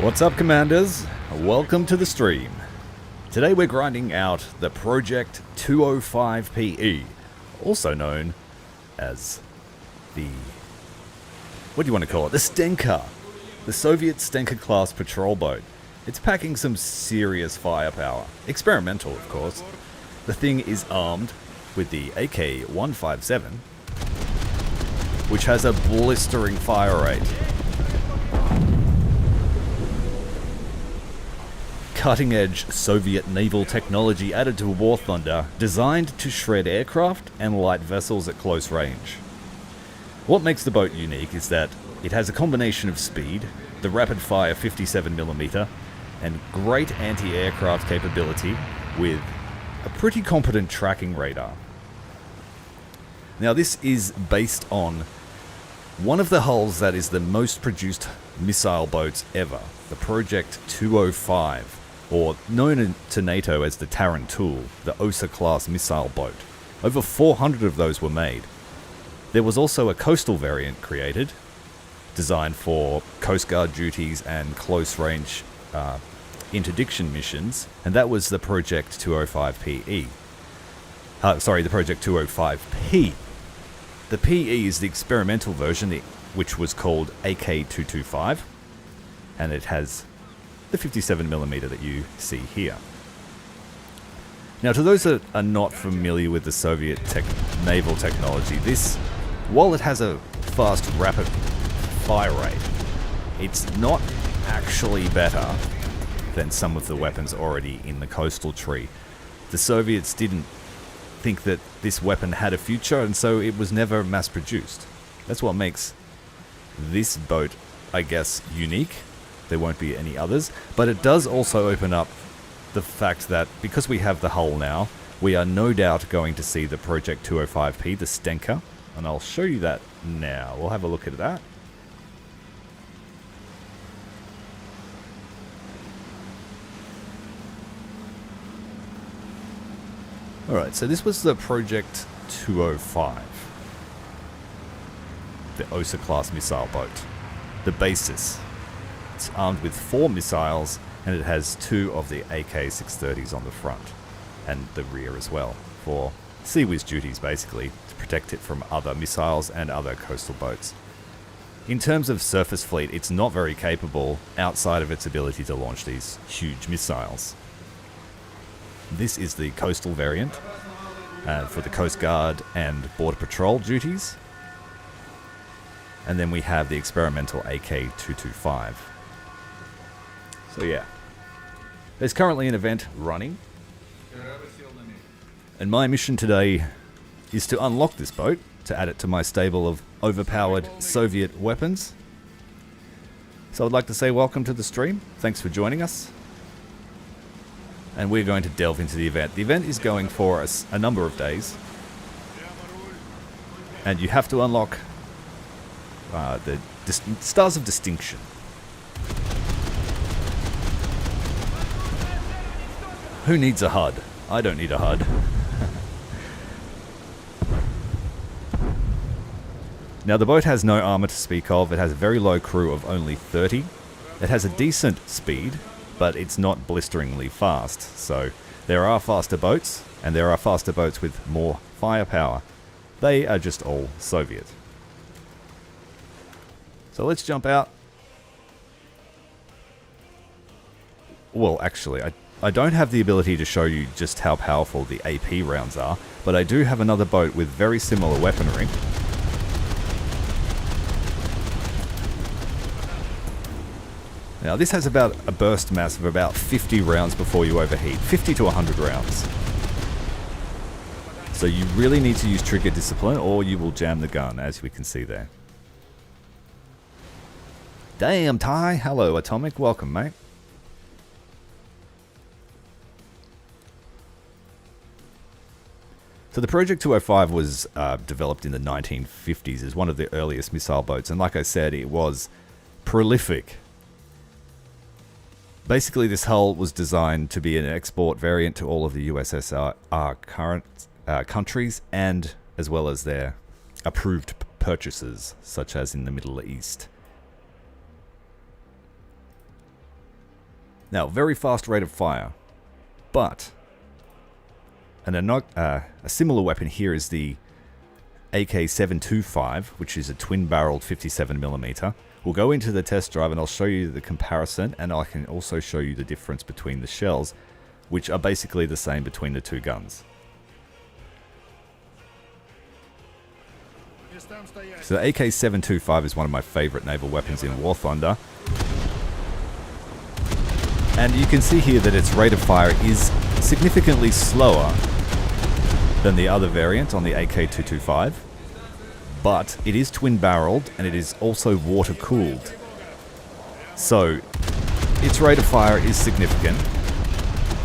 What's up, Commanders? Welcome to the stream. Today we're grinding out the Project 205P, also known as the... what do you want to call it? The Stenka. The Soviet Stenka class patrol boat. It's packing some serious firepower. Experimental, of course. The thing is armed with the AK-157, which has a blistering fire rate. Cutting-edge Soviet naval technology added to War Thunder, designed to shred aircraft and light vessels at close range. What makes the boat unique is that it has a combination of speed, the rapid-fire 57mm, and great anti-aircraft capability with a pretty competent tracking radar. Now this is based on one of the hulls that is the most produced missile boats ever, the Project 205, or known to NATO as the Tarantul, the Osa-class missile boat. Over 400 of those were made. There was also a coastal variant created, designed for Coast Guard duties and close-range interdiction missions, and that was the Project 205P. The Project 205P. The PE is the experimental version, which was called AK-225, and it has the 57mm that you see here. Now, to those that are not familiar with the Soviet naval technology, while it has a fast, rapid fire rate, it's not actually better than some of the weapons already in the coastal tree. The Soviets didn't think that this weapon had a future, and so it was never mass-produced. That's what makes this boat, I guess, unique. There won't be any others, but it does also open up the fact that because we have the hull now, we are no doubt going to see the Project 205P, the Stenka, and I'll show you that now. We'll have a look at that. Alright, so this was the Project 205, the Osa-class missile boat, the basis. It's armed with 4 missiles, and it has 2 of the AK-630s on the front, and the rear as well, for sea whiz duties basically, to protect it from other missiles and other coastal boats. In terms of surface fleet, it's not very capable outside of its ability to launch these huge missiles. This is the coastal variant for the Coast Guard and Border Patrol duties. And then we have the experimental AK-225. So yeah, there's currently an event running. And my mission today is to unlock this boat, to add it to my stable of overpowered Soviet weapons. So I'd like to say welcome to the stream. Thanks for joining us. And we're going to delve into the event. The event is going for us a number of days. And you have to unlock the Stars of Distinction. Who needs a HUD? I don't need a HUD. Now, the boat has no armor to speak of. It has a very low crew of only 30. It has a decent speed, but it's not blisteringly fast. So there are faster boats, and there are faster boats with more firepower. They are just all Soviet. So let's jump out. Well, actually, I don't have the ability to show you just how powerful the AP rounds are, but I do have another boat with very similar weaponry. Now this has about a burst mass of about 50 rounds before you overheat, 50 to 100 rounds. So you really need to use trigger discipline or you will jam the gun, as we can see there. Damn, Ty! Hello, Atomic. Welcome, mate. So the Project 205 was developed in the 1950s as one of the earliest missile boats, and like I said, it was prolific. Basically, this hull was designed to be an export variant to all of the USSR current countries, and as well as their approved purchases, such as in the Middle East. Now, very fast rate of fire, but a similar weapon here is the AK-725, which is a twin-barreled 57mm. We'll go into the test drive and I'll show you the comparison, and I can also show you the difference between the shells, which are basically the same between the two guns. So the AK-725 is one of my favorite naval weapons in War Thunder. And you can see here that its rate of fire is significantly slower than the other variant on the AK-225, but it is twin-barreled and it is also water-cooled. So its rate of fire is significant,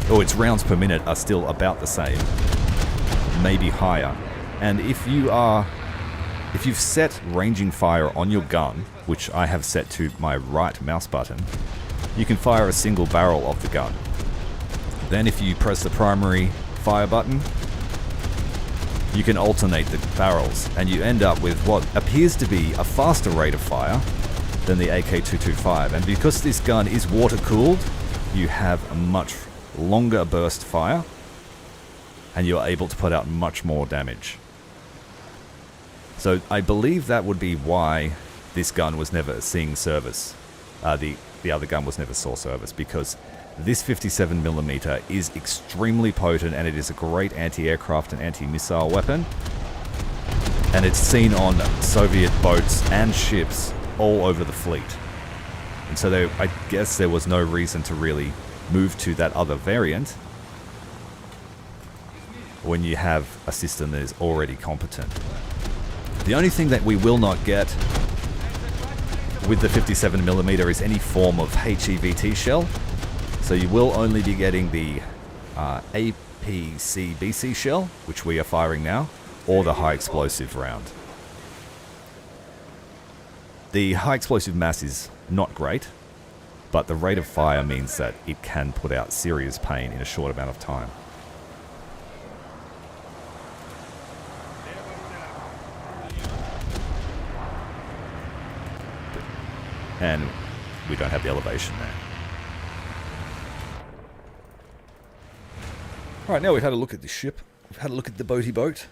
or its rounds per minute are still about the same, maybe higher. And if you've set ranging fire on your gun, which I have set to my right mouse button, you can fire a single barrel of the gun. Then if you press the primary fire button, you can alternate the barrels, and you end up with what appears to be a faster rate of fire than the AK-225. And because this gun is water-cooled, you have a much longer burst fire, and you're able to put out much more damage. So I believe that would be why this gun was never seeing service. The other gun was never saw service, because this 57mm is extremely potent, and it is a great anti-aircraft and anti-missile weapon. And it's seen on Soviet boats and ships all over the fleet. And so I guess there was no reason to really move to that other variant when you have a system that is already competent. The only thing that we will not get with the 57mm is any form of HEVT shell. So you will only be getting the APC-BC shell, which we are firing now, or the high explosive round. The high explosive mass is not great, but the rate of fire means that it can put out serious pain in a short amount of time. And we don't have the elevation there. Alright, now we've had a look at the ship. We've had a look at the boaty boat.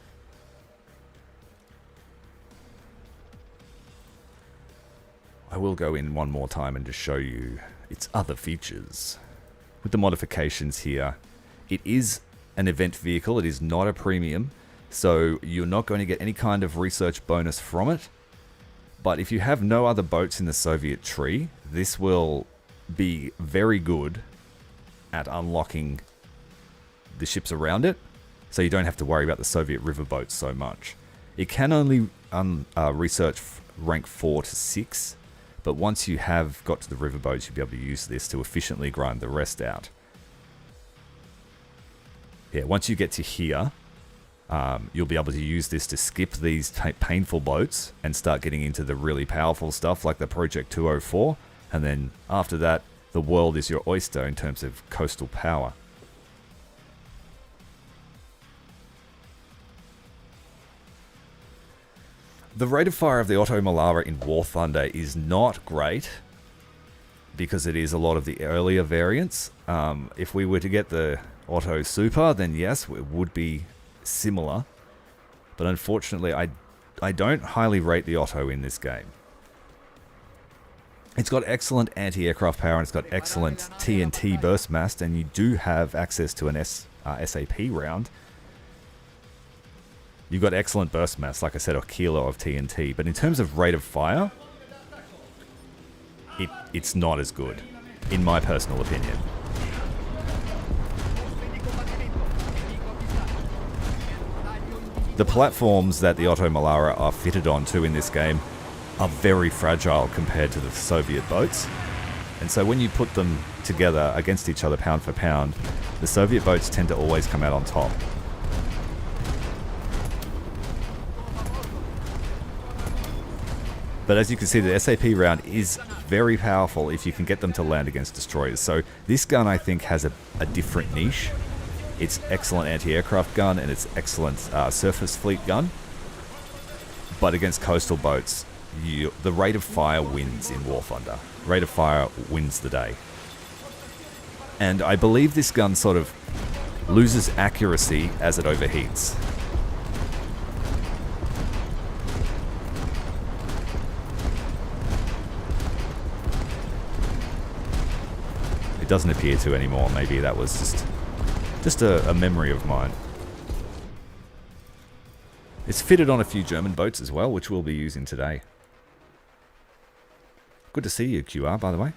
I will go in one more time and just show you its other features. With the modifications here, it is an event vehicle. It is not a premium, so you're not going to get any kind of research bonus from it. But if you have no other boats in the Soviet tree, this will be very good at unlocking the ships around it, so you don't have to worry about the Soviet riverboats so much. It can only research rank 4 to 6, but once you have got to the riverboats, you'll be able to use this to efficiently grind the rest out. Yeah, once you get to here, you'll be able to use this to skip these painful boats and start getting into the really powerful stuff like the Project 204, and then after that, the world is your oyster in terms of coastal power. The rate of fire of the Otto Malara in War Thunder is not great, because it is a lot of the earlier variants. If we were to get the Otto Super, then yes, it would be similar, but unfortunately I don't highly rate the Otto in this game. It's got excellent anti-aircraft power, and it's got excellent TNT burst mass, and you do have access to an SAP round. You've got excellent burst mass, like I said, a kilo of TNT, but in terms of rate of fire, it's not as good, in my personal opinion. The platforms that the Otto Malara are fitted onto in this game are very fragile compared to the Soviet boats. And so when you put them together against each other pound for pound, the Soviet boats tend to always come out on top. But as you can see, the SAP round is very powerful if you can get them to land against destroyers. So this gun, I think, has a different niche. It's excellent anti-aircraft gun, and it's excellent surface fleet gun. But against coastal boats, the rate of fire wins in War Thunder. Rate of fire wins the day. And I believe this gun sort of loses accuracy as it overheats. It doesn't appear to anymore. Maybe that was just a memory of mine. It's fitted on a few German boats as well, which we'll be using today. Good to see you, QR, by the way.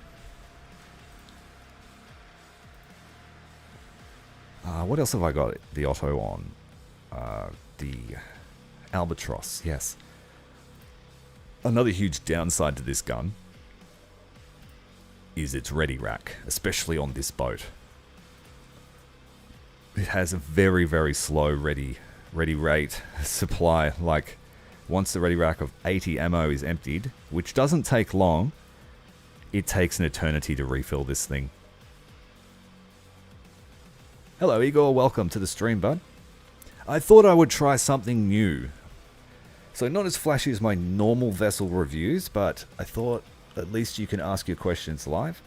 What else have I got the Otto on? The Albatross, yes. Another huge downside to this gun is its ready rack, especially on this boat. It has a very, very slow ready rate supply. Like, once the ready rack of 80 ammo is emptied, which doesn't take long, it takes an eternity to refill this thing. Hello Igor, welcome to the stream, bud. I thought I would try something new. So not as flashy as my normal vessel reviews, but I thought at least you can ask your questions live.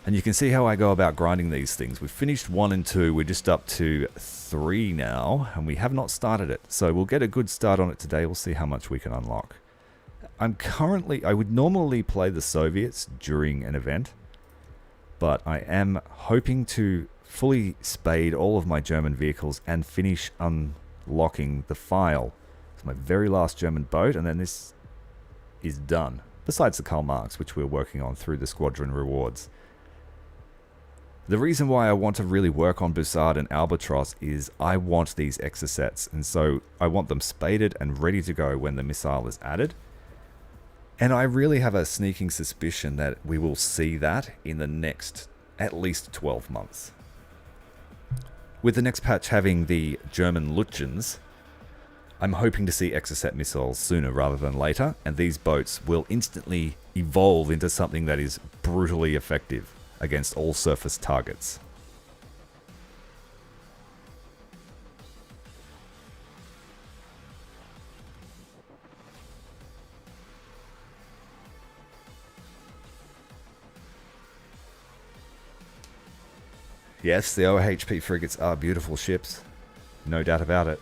And you can see how I go about grinding these things. We've finished 1 and 2, we're just up to 3 now, and we have not started it. So we'll get a good start on it today, we'll see how much we can unlock. I would normally play the Soviets during an event, but I am hoping to fully spade all of my German vehicles and finish unlocking the file. It's my very last German boat, and then this is done. Besides the Karl Marx, which we're working on through the squadron rewards. The reason why I want to really work on Bussard and Albatross is I want these exocets, and so I want them spaded and ready to go when the missile is added. And I really have a sneaking suspicion that we will see that in the next at least 12 months. With the next patch having the German Lutjens, I'm hoping to see exocet missiles sooner rather than later, and these boats will instantly evolve into something that is brutally effective against all surface targets. Yes, the OHP frigates are beautiful ships. No doubt about it.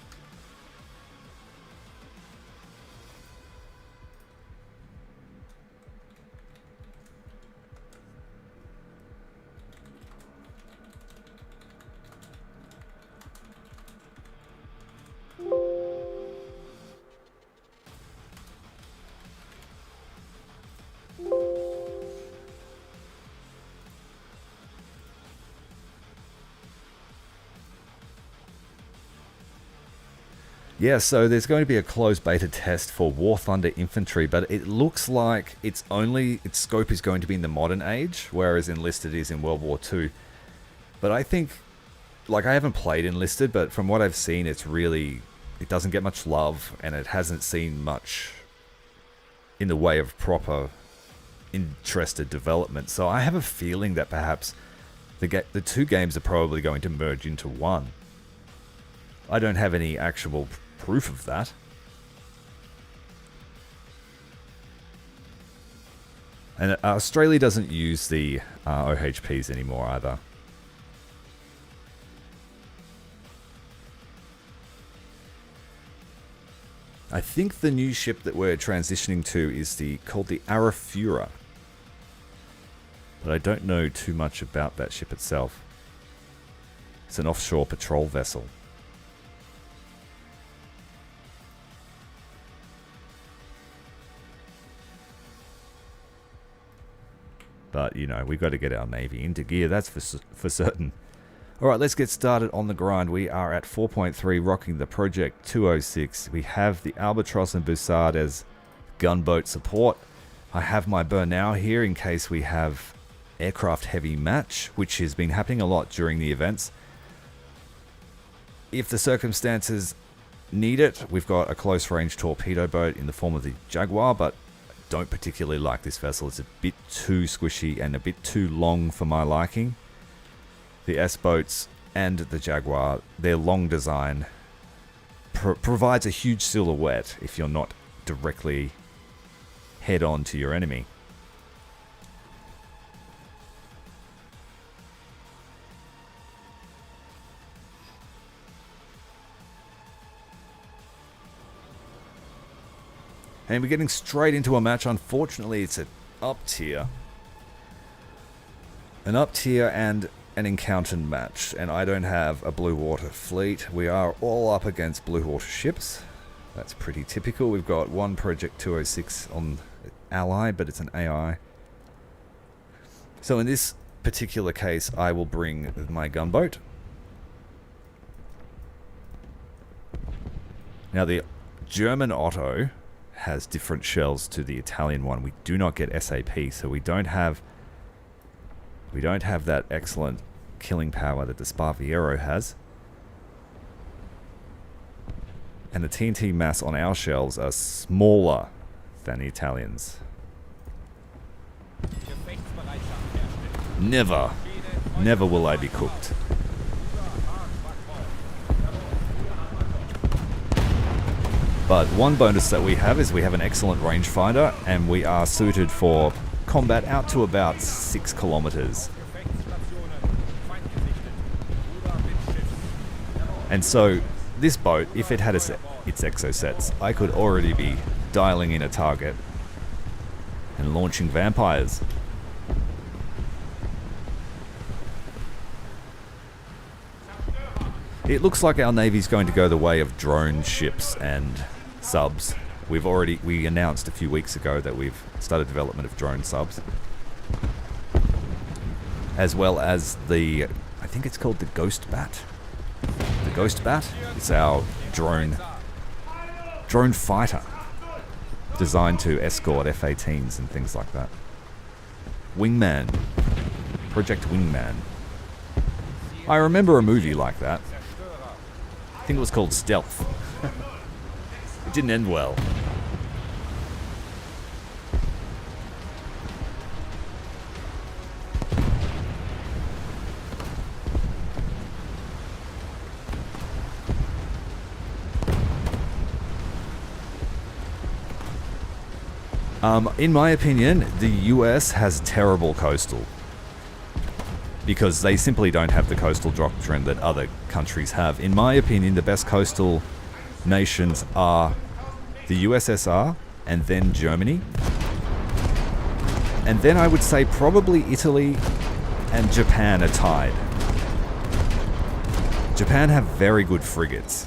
Yeah, so there's going to be a closed beta test for War Thunder Infantry, but it looks like its scope is going to be in the modern age, whereas Enlisted is in World War II. But I think, like, I haven't played Enlisted, but from what I've seen, it doesn't get much love, and it hasn't seen much in the way of proper interested development. So I have a feeling that perhaps the two games are probably going to merge into one. I don't have any actual proof of that. And Australia doesn't use the OHPs anymore either. I think the new ship that we're transitioning to is called the Arafura. But I don't know too much about that ship itself. It's an offshore patrol vessel. But, you know, we've got to get our Navy into gear, that's for certain. Alright, let's get started on the grind. We are at 4.3, rocking the Project 206. We have the Albatross and Bussard as gunboat support. I have my Bernau here in case we have aircraft heavy match, which has been happening a lot during the events. If the circumstances need it, we've got a close range torpedo boat in the form of the Jaguar, but don't particularly like this vessel. It's a bit too squishy and a bit too long for my liking. The S-boats and the Jaguar, their long design provides a huge silhouette if you're not directly head on to your enemy. And we're getting straight into a match. Unfortunately, it's an up tier. An up tier and an encountered match. And I don't have a blue water fleet. We are all up against blue water ships. That's pretty typical. We've got one Project 206 on ally, but it's an AI. So in this particular case, I will bring my gunboat. Now the German Otto has different shells to the Italian one. We do not get SAP, so we don't have that excellent killing power that the Sparviero has. And the TNT mass on our shells are smaller than the Italians. Never will I be cooked. But one bonus that we have is we have an excellent rangefinder, and we are suited for combat out to about 6 kilometers. And so this boat, if it had its exosets, I could already be dialing in a target and launching vampires. It looks like our Navy's going to go the way of drone ships and subs. We announced a few weeks ago that we've started development of drone subs. As well as I think it's called the Ghost Bat. The Ghost Bat is our drone fighter, designed to escort F-18s and things like that. Wingman. Project Wingman. I remember a movie like that. I think it was called Stealth. It didn't end well. In my opinion, the US has terrible coastal. Because they simply don't have the coastal doctrine that other countries have. In my opinion, the best coastal nations are the USSR and then Germany. And then I would say probably Italy and Japan are tied. Japan have very good frigates.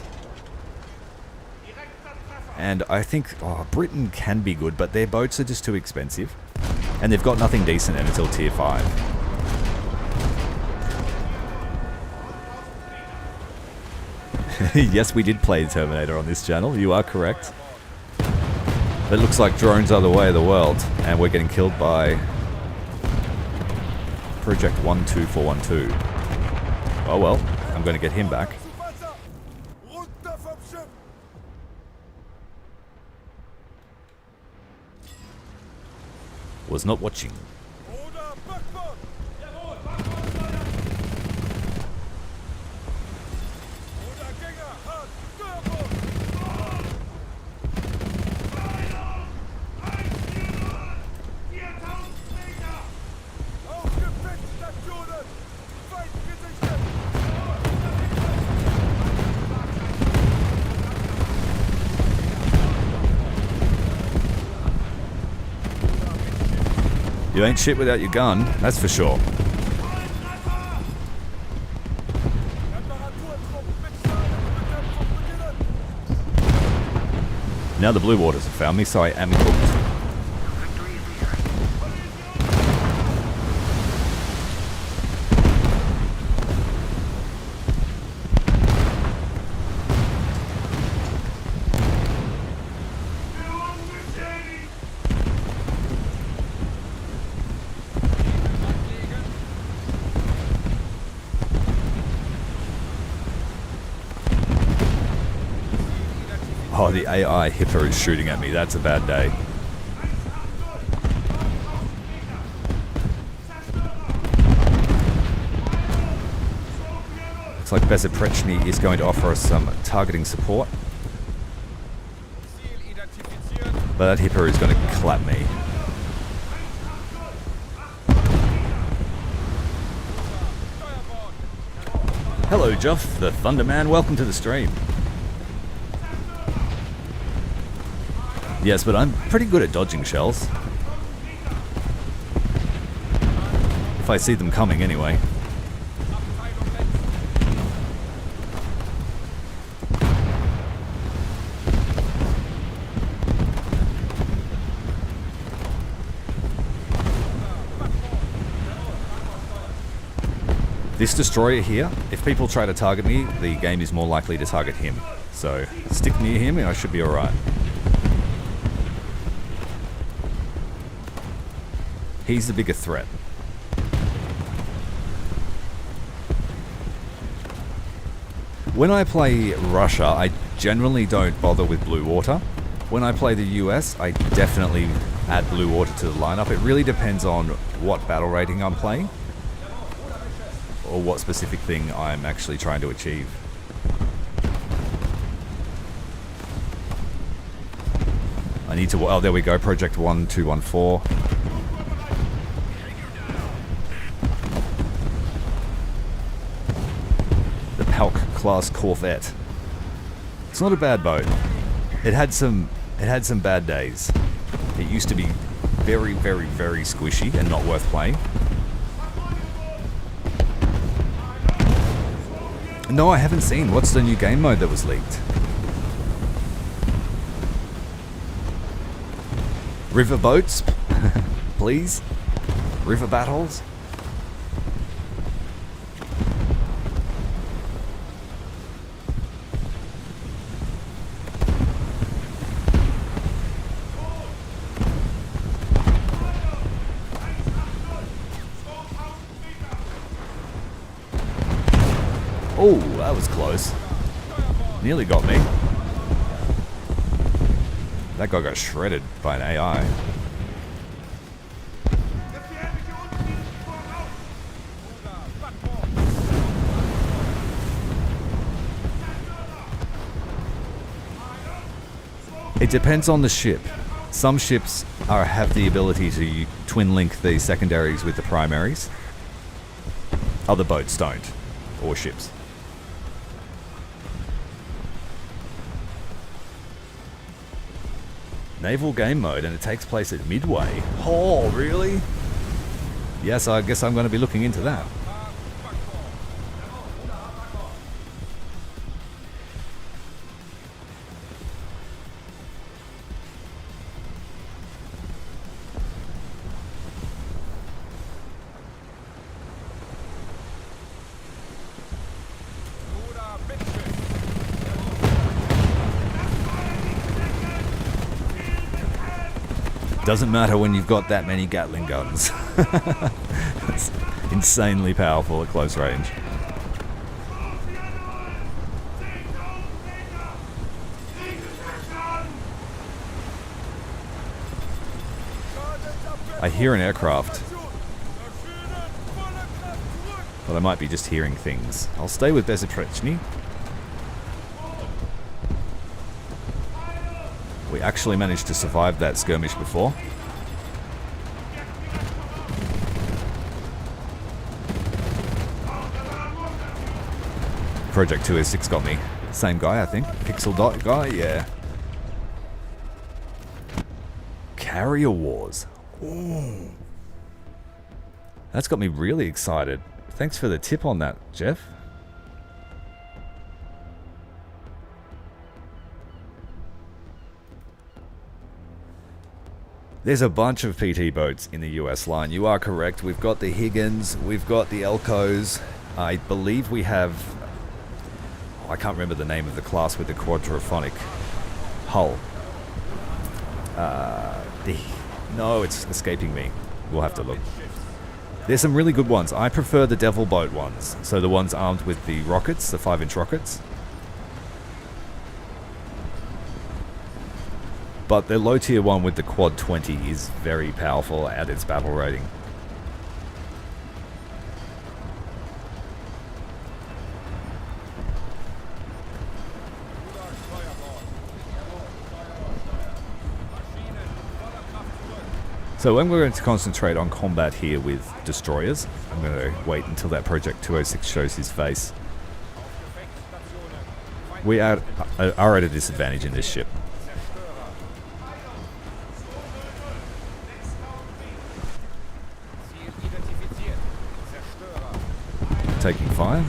And I think Britain can be good, but their boats are just too expensive. And they've got nothing decent until tier 5. Yes, we did play Terminator on this channel, you are correct. It looks like drones are the way of the world, and we're getting killed by Project 12412. Oh well, I'm going to get him back. Was not watching. You ain't shit without your gun, that's for sure. Now the blue waters have found me, so I am cooked. Oh, the AI Hipper is shooting at me. That's a bad day. Looks like Bezeprechny is going to offer us some targeting support. But that Hipper is going to clap me. Hello, Joff, the Thunderman. Welcome to the stream. Yes, but I'm pretty good at dodging shells. If I see them coming, anyway. This destroyer here, if people try to target me, the game is more likely to target him. So, stick near him and I should be alright. He's the bigger threat. When I play Russia, I generally don't bother with blue water. When I play the US, I definitely add blue water to the lineup. It really depends on what battle rating I'm playing, or what specific thing I'm actually trying to achieve. I need to... oh, there we go, Project 1214. The Palk class Corvette. It's not a bad boat. It had some bad days. It used to be very, very, very squishy and not worth playing. No, I haven't seen. What's the new game mode that was leaked? River boats? Please? River battles? Oh, that was close. Nearly got me. That guy got shredded by an AI. It depends on the ship. Some ships have the ability to twin link the secondaries with the primaries. Other boats don't. Or ships. Naval game mode, and it takes place at Midway. Oh, really? Yes, I guess I'm going to be looking into that. Doesn't matter when you've got that many Gatling guns. It's insanely powerful at close range. I hear an aircraft, but I might be just hearing things. I'll stay with Bezetrechny. We actually managed to survive that skirmish before. Project 206 got me. Same guy, I think. Pixel dot guy, yeah. Carrier Wars. Ooh. That's got me really excited. Thanks for the tip on that, Jeff. There's a bunch of PT boats in the US line. You are correct. We've got the Higgins, we've got the Elcos. I believe we have... oh, I can't remember the name of the class with the quadrophonic hull. No, it's escaping me. We'll have to look. There's some really good ones. I prefer the Devil boat ones. So the ones armed with the rockets, the 5-inch rockets. But the low tier one with the quad 20 is very powerful at its battle rating. So I'm going to concentrate on combat here with destroyers. I'm going to wait until that Project 206 shows his face. We are at a disadvantage in this ship. taking fire.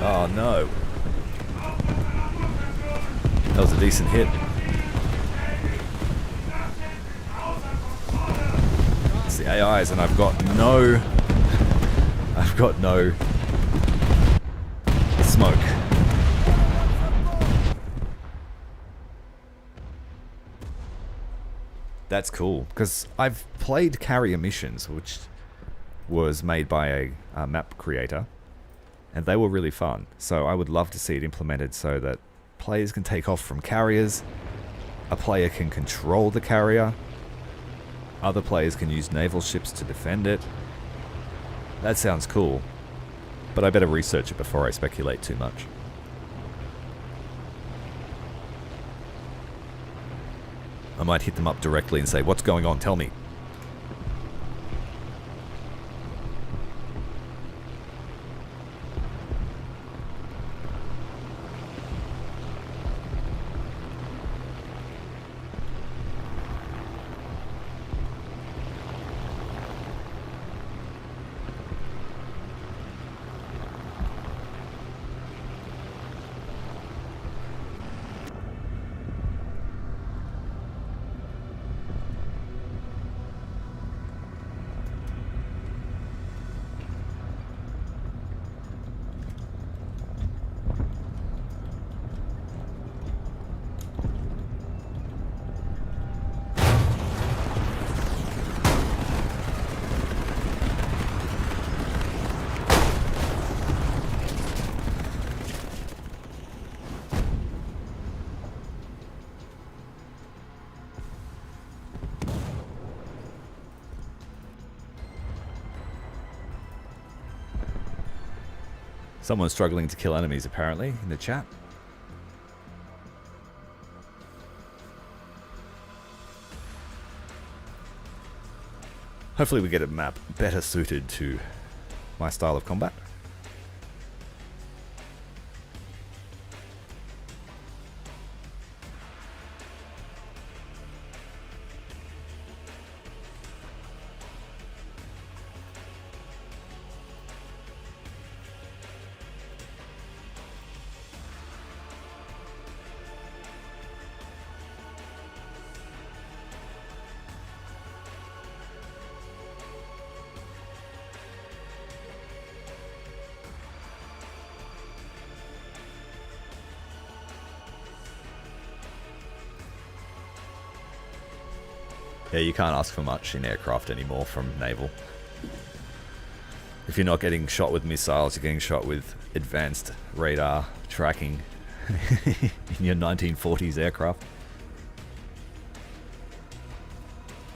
Oh no. That was a decent hit. It's the AIs and I've got no smoke. That's cool, because I've played Carrier Missions, which was made by a map creator, and they were really fun. So I would love to see it implemented so that players can take off from carriers, a player can control the carrier, other players can use naval ships to defend it. That sounds cool, but I better research it before I speculate too much. I might hit them up directly and say, what's going on, tell me. Someone's struggling to kill enemies, apparently, in the chat. Hopefully we get a map better suited to my style of combat. Yeah, you can't ask for much in aircraft anymore from Naval. If you're not getting shot with missiles, you're getting shot with advanced radar tracking in your 1940s aircraft.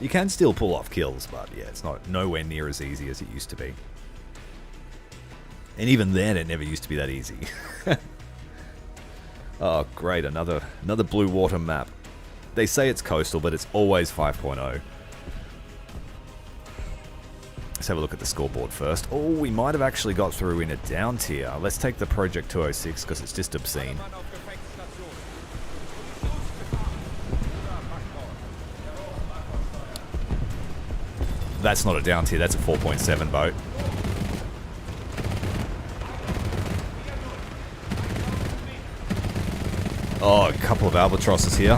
You can still pull off kills, but yeah, it's not nowhere near as easy as it used to be. And even then, it never used to be that easy. Oh, great, another blue water map. They say it's coastal, but it's always 5.0. Let's have a look at the scoreboard first. Oh, we might have actually got through in a down tier. Let's take the Project 206 because it's just obscene. That's not a down tier, that's a 4.7 boat. Oh, a couple of albatrosses here.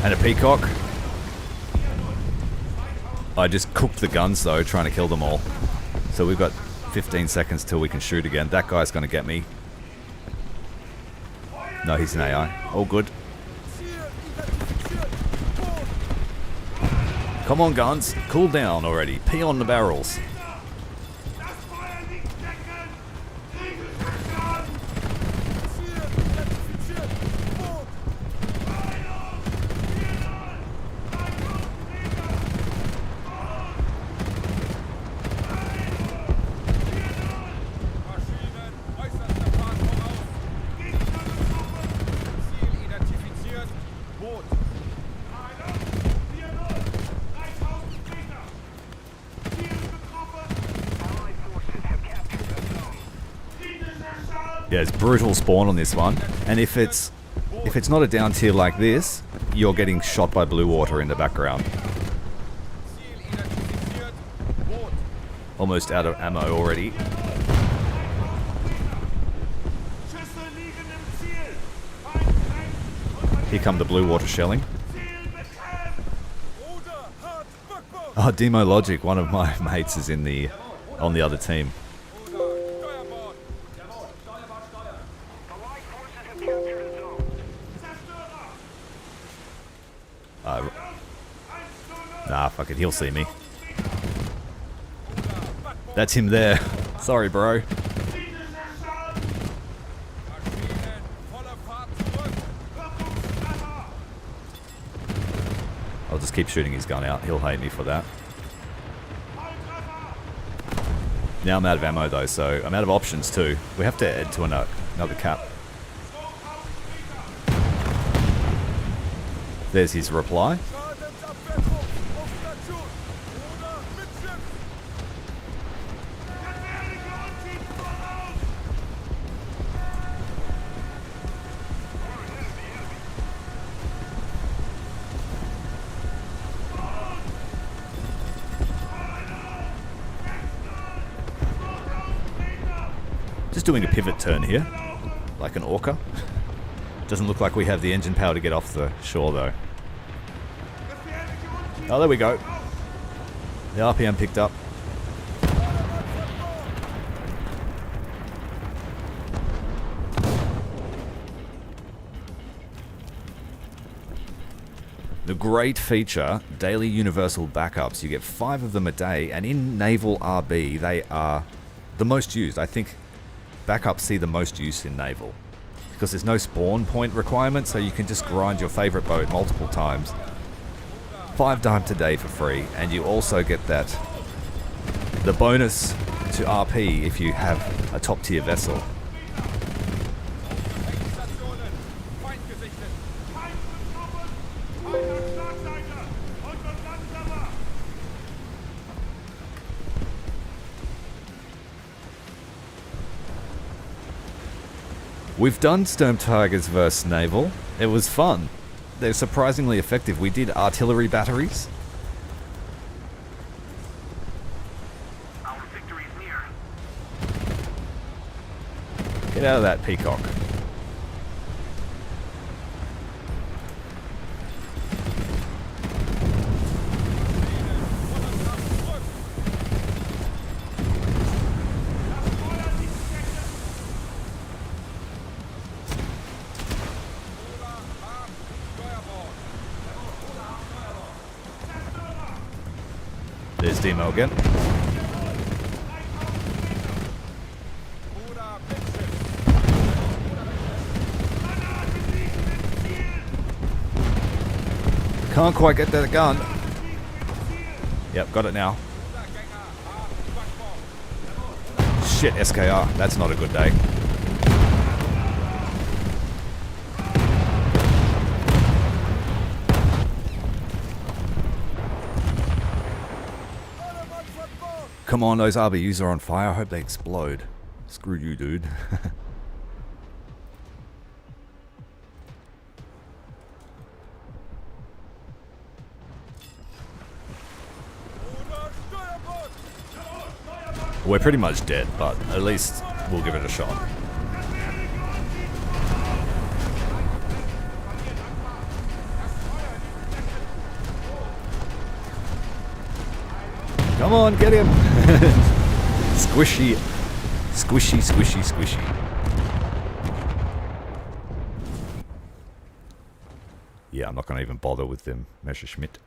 And a peacock. I just cooked the guns though, trying to kill them all. So we've got 15 seconds till we can shoot again. That guy's gonna get me. No, he's an AI. All good. Come on, guns. Cool down already. Pee on the barrels. Yeah, it's brutal spawn on this one. And if it's not a down tier like this, you're getting shot by blue water in the background. Almost out of ammo already. Here come the blue water shelling. Oh, Demo Logic, one of my mates is on the other team. Nah, fuck it, he'll see me. That's him there. Sorry, bro. I'll just keep shooting his gun out. He'll hate me for that. Now I'm out of ammo though, so I'm out of options too. We have to head to another cap. There's his reply. Just doing a pivot turn here, like an orca. Doesn't look like we have the engine power to get off the shore though. Oh, there we go. The RPM picked up. The great feature, daily universal backups. You get 5 of them a day, and in Naval RB, they are the most used. I think backups see the most use in Naval because there's no spawn point requirement, so you can just grind your favorite boat multiple times. 5 times a day for free, and you also get the bonus to RP if you have a top tier vessel. We've done Sturmtigers vs Naval. It was fun. They're surprisingly effective. We did artillery batteries. Our victory is near. Get out of that, peacock. There's Demo again. Can't quite get that gun. Yep, got it now. Shit, SKR. That's not a good day. Come on, those RBUs are on fire. I hope they explode. Screw you, dude. We're pretty much dead, but at least we'll give it a shot. Come on, get him! Squishy, squishy, squishy, squishy. Yeah, I'm not going to even bother with them, Messerschmitt.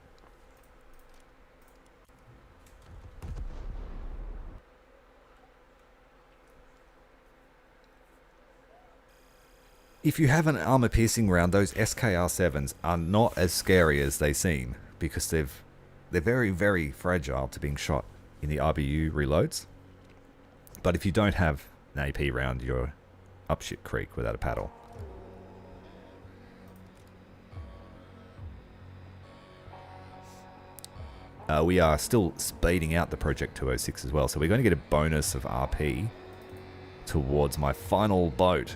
If you have an armor-piercing round, those SKR-7s are not as scary as they seem, because they're very, very fragile to being shot in the RBU reloads. But if you don't have an AP round, you're up shit creek without a paddle. We are still speeding out the Project 206 as well, so we're going to get a bonus of RP towards my final boat.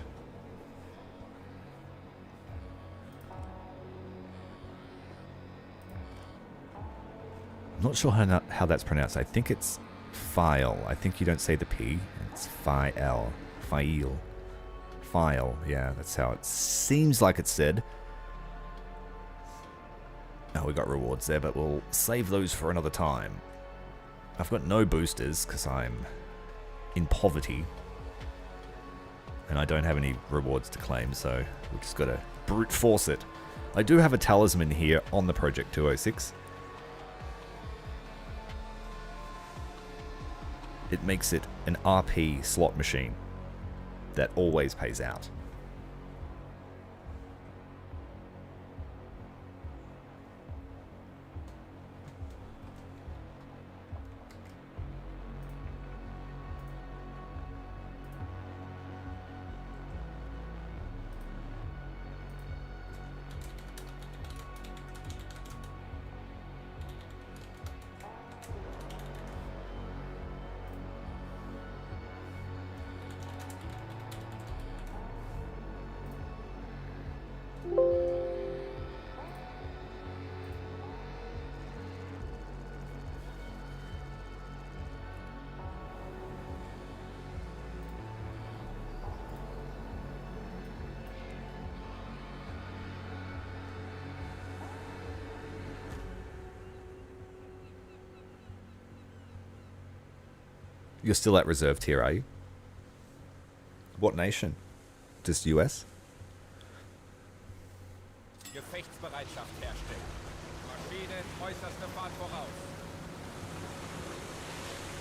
I'm not sure how that's pronounced. I think it's file. I think you don't say the P. It's file. File. File. Yeah, that's how it seems like it's said. Oh, we got rewards there, but we'll save those for another time. I've got no boosters because I'm in poverty. And I don't have any rewards to claim, so we've just got to brute force it. I do have a talisman here on the Project 206. It makes it an RP slot machine that always pays out. You're still at reserve tier, are you? What nation? Just US? Gefechtsbereitschaft herstellen. Maschine äußerste Fahrt voraus.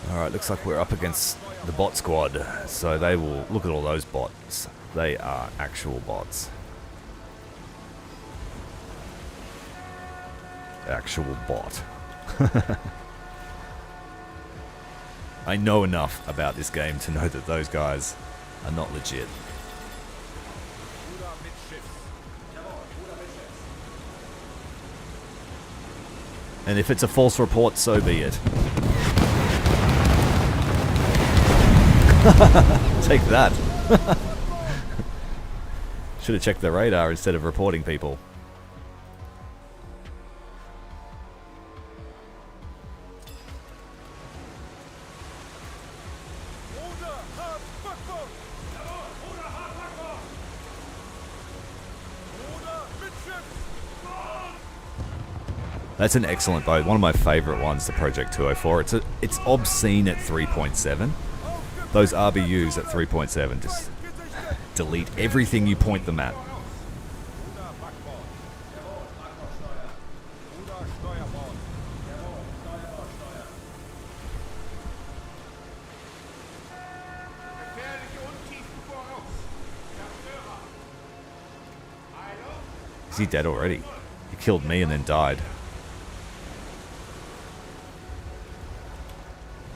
Alright, looks like we're up against the bot squad. So they will... Look at all those bots. They are actual bots. Actual bot. I know enough about this game to know that those guys are not legit. And if it's a false report, so be it. Take that. Should have checked the radar instead of reporting people. That's an excellent boat. One of my favorite ones, the Project 204. It's obscene at 3.7. Those RBUs at 3.7 just delete everything you point them at. Is he dead already? He killed me and then died.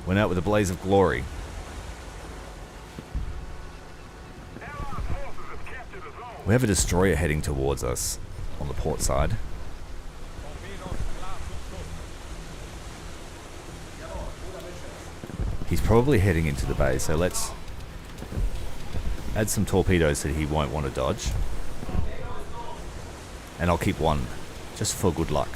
Went out with a blaze of glory. We have a destroyer heading towards us on the port side. He's probably heading into the bay, so let's add some torpedoes that he won't want to dodge. And I'll keep one, just for good luck.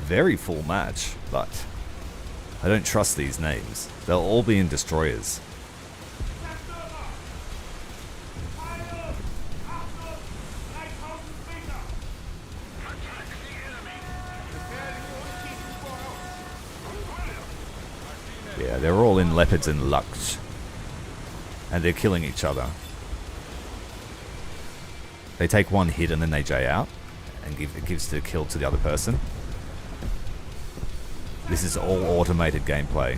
Very full match, but I don't trust these names. They'll all be in destroyers. Yeah, they're all in Leopards and Lux. And they're killing each other. They take one hit and then they J out. And it gives the kill to the other person. This is all automated gameplay.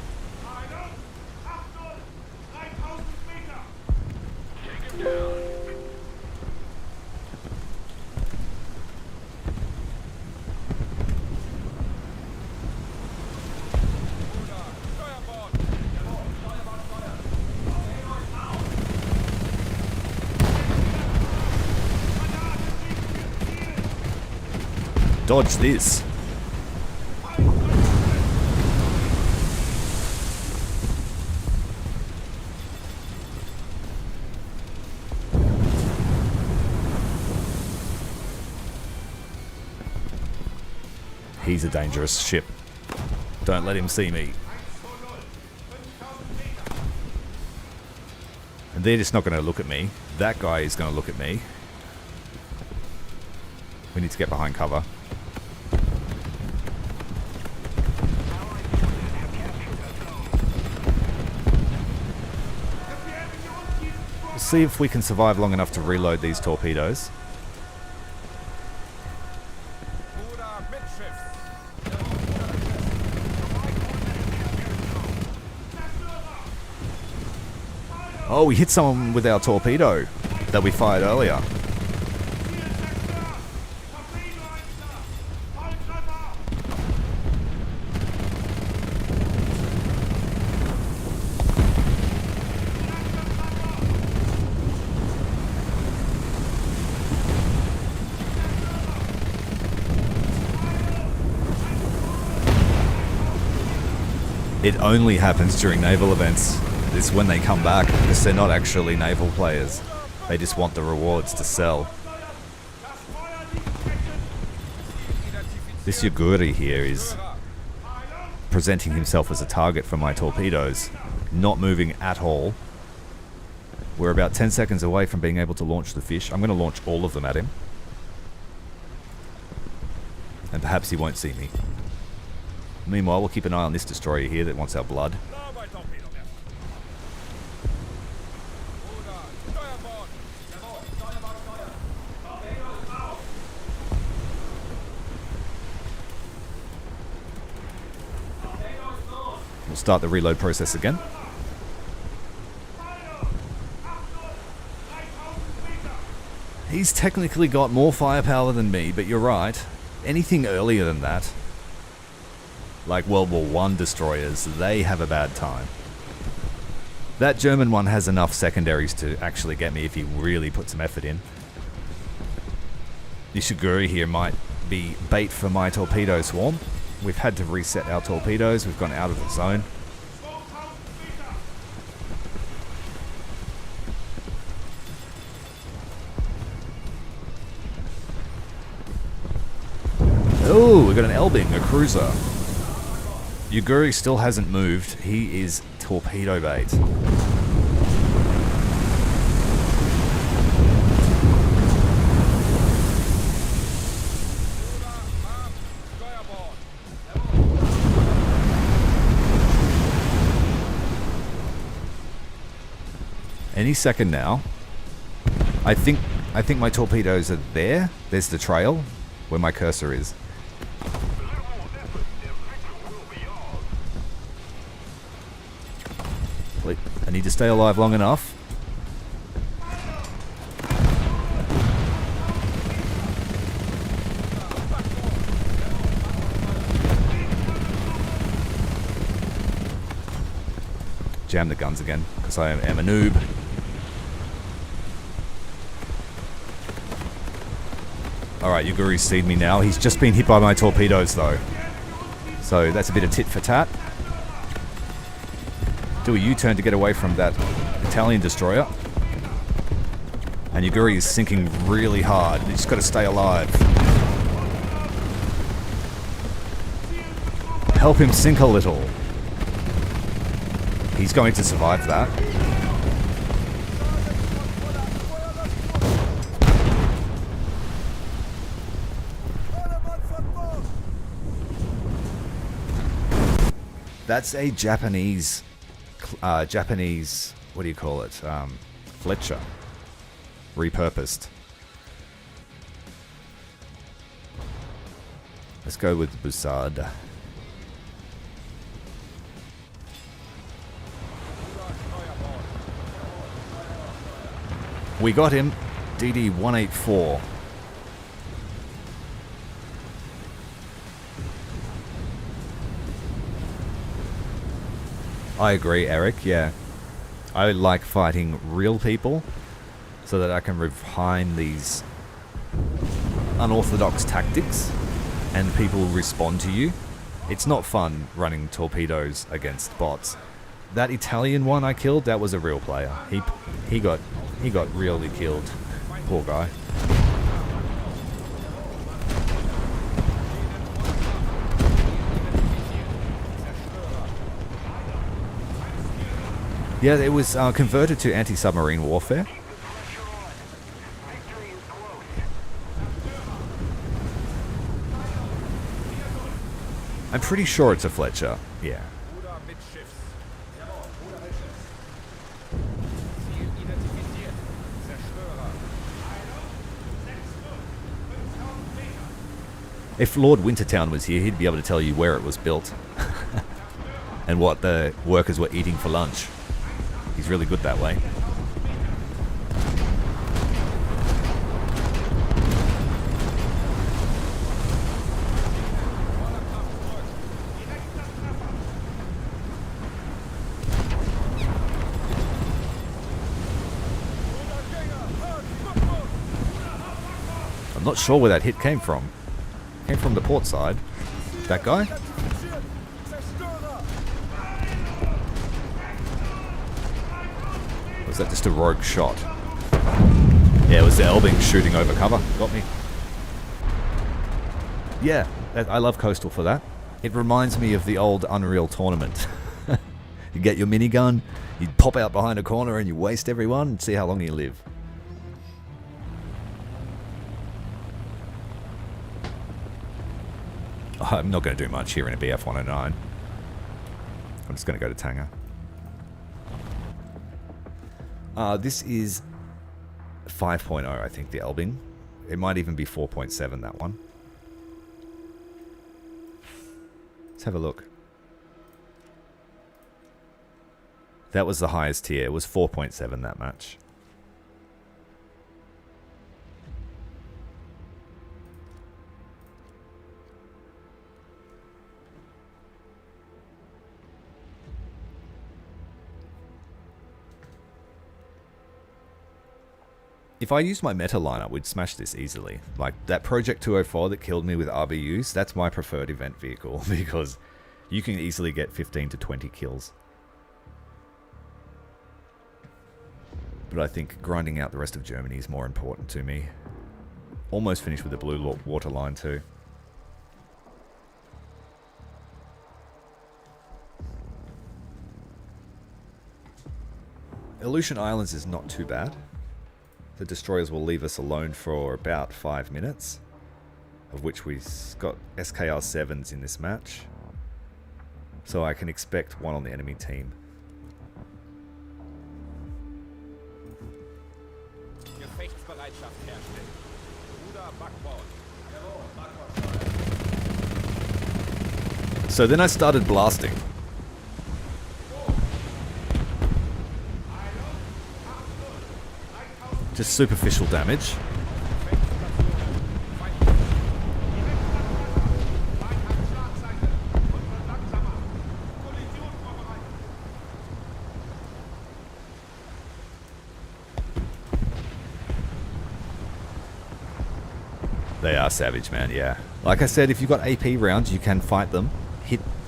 dodge this. He's a dangerous ship. Don't let him see me. And they're just not going to look at me. That guy is going to look at me. We need to get behind cover. We'll see if we can survive long enough to reload these torpedoes. Oh, we hit someone with our torpedo that we fired earlier. It only happens during naval events. It's when they come back, because they're not actually naval players. They just want the rewards to sell. This Yaguri here is presenting himself as a target for my torpedoes, not moving at all. We're about 10 seconds away from being able to launch the fish. I'm going to launch all of them at him. And perhaps he won't see me. Meanwhile, we'll keep an eye on this destroyer here that wants our blood. We'll start the reload process again. He's technically got more firepower than me, but you're right. Anything earlier than that, like World War I destroyers, they have a bad time. That German one has enough secondaries to actually get me if he really put some effort in. The Yaguri here might be bait for my torpedo swarm. We've had to reset our torpedoes. We've gone out of the zone. Oh, we got an Elbing, a cruiser. Yaguri still hasn't moved. He is torpedo bait. Any second now. I think my torpedoes are there. There's the trail where my cursor is. I need to stay alive long enough. Jam the guns again, because I am a noob. Alright, Yaguri's seen me now. He's just been hit by my torpedoes though. So that's a bit of tit for tat. Do a U-turn to get away from that Italian destroyer. And Yaguri is sinking really hard. You just got to stay alive. Help him sink a little. He's going to survive that. That's a Japanese, what do you call it? Fletcher. Repurposed. Let's go with Bussard. We got him. DD-184. I agree, Eric, yeah. I like fighting real people so that I can refine these unorthodox tactics. and people respond to you. It's not fun running torpedoes against bots. That Italian one I killed, that was a real player. He got really killed. Poor guy. Yeah, it was converted to anti-submarine warfare. I'm pretty sure it's a Fletcher. Yeah. Bruder mit Schiffs. Jawohl, Bruder mit Schiffs. Ziel identifiziert. Zerstörer. If Lord Wintertown was here, he'd be able to tell you where it was built and what the workers were eating for lunch. He's really good that way. I'm not sure where that hit came from. Came from the port side. That guy? Was that just a rogue shot? Yeah, it was the Elbing shooting over cover. Got me. Yeah, I love Coastal for that. It reminds me of the old Unreal Tournament. You get your minigun, you pop out behind a corner and you waste everyone and see how long you live. I'm not going to do much here in a BF-109. I'm just going to go to Tanger. This is 5.0, I think, the Elbing. It might even be 4.7, that one. Let's have a look. That was the highest tier. It was 4.7 that match. If I used my meta lineup, we'd smash this easily. Like, that Project 204 that killed me with RBUs, that's my preferred event vehicle, because you can easily get 15 to 20 kills. But I think grinding out the rest of Germany is more important to me. Almost finished with the blue water line too. Aleutian Islands is not too bad. The destroyers will leave us alone for about 5 minutes, of which we've got SKR 7s in this match. So I can expect one on the enemy team. Gefechtsbereitschaft herstellen. Bruder Backbord. Jawohl, Backbord. So then I started blasting. Just superficial damage. They are savage, man, yeah. Like I said, if you've got AP rounds, you can fight them.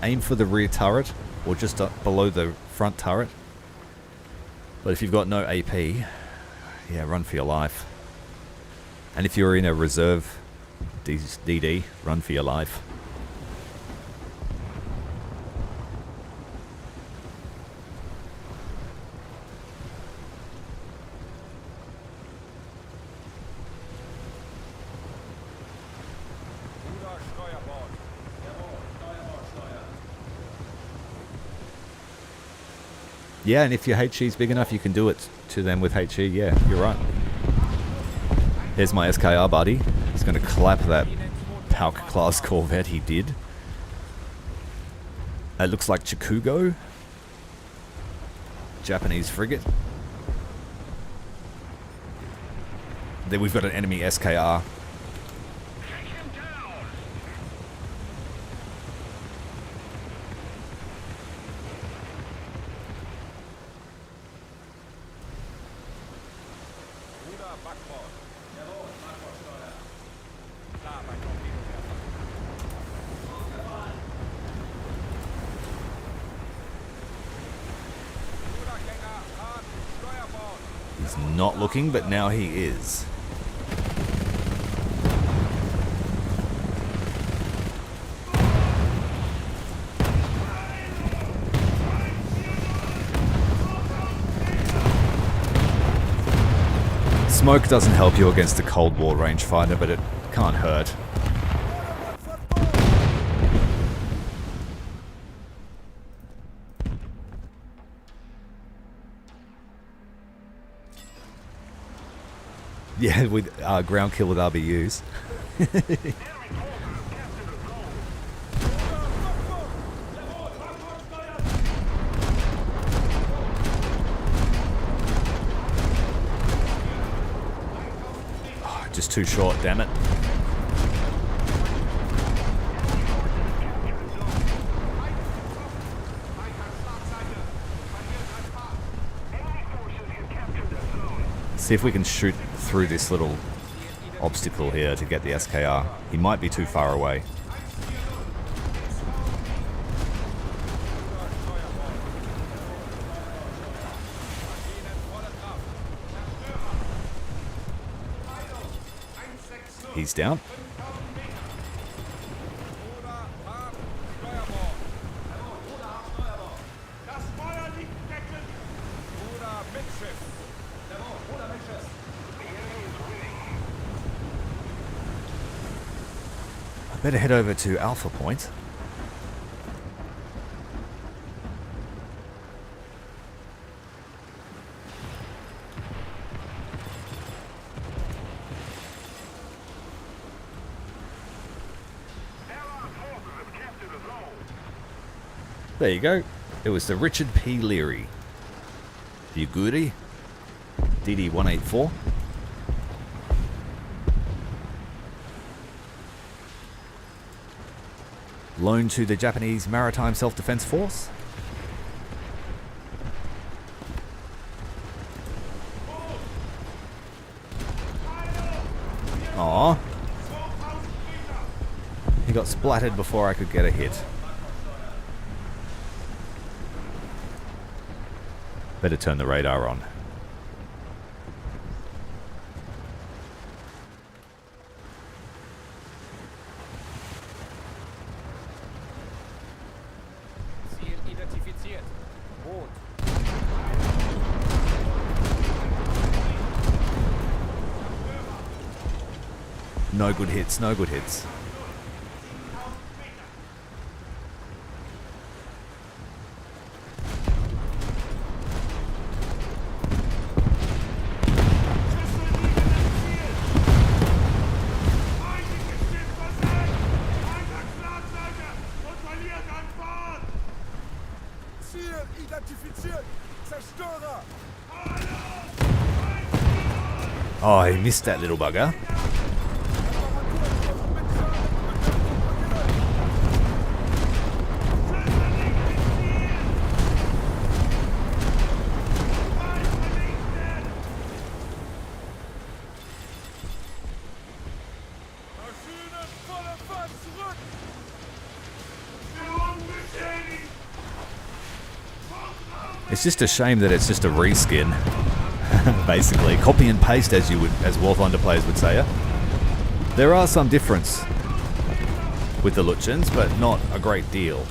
Aim for the rear turret, or just below the front turret. But if you've got no AP, yeah, run for your life. And if you're in a reserve DD, run for your life. Yeah, and if your HE's big enough, you can do it to them with HE. Yeah, you're right. There's my SKR buddy. He's going to clap that Pauk class Corvette he did. It looks like Chikugo. Japanese frigate. Then we've got an enemy SKR. He's not looking, but now he is. Smoke doesn't help you against a Cold War rangefinder, but it can't hurt. Yeah, with ground kill with RBUs. Oh, just too short, damn it. See if we can shoot through this little obstacle here to get the SKR. He might be too far away. He's down. Better head over to Alpha Point. There you go. It was the Richard P. Leary. The Yuguri DD-184. Loaned to the Japanese Maritime Self-Defense Force. Aww. He got splattered before I could get a hit. Better turn the radar on. No good hits, no good hits. Oh, he missed that little bugger. It's just a shame that it's just a reskin, basically. Copy and paste, as Warthinder players would say. There are some difference with the Luchins, but not a great deal.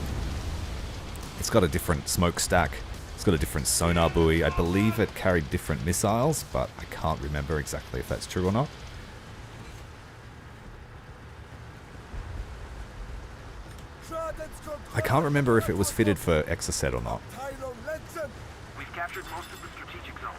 It's got a different smoke stack. It's got a different sonar buoy. I believe it carried different missiles, but I can't remember exactly if that's true or not. I can't remember if it was fitted for Exocet or not. We've captured most of the strategic zones.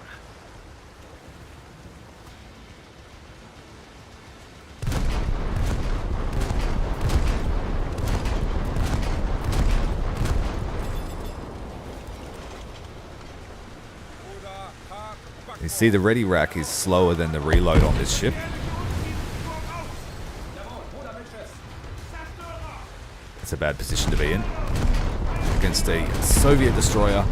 You see, the ready rack is slower than the reload on this ship. That's a bad position to be in against a Soviet destroyer.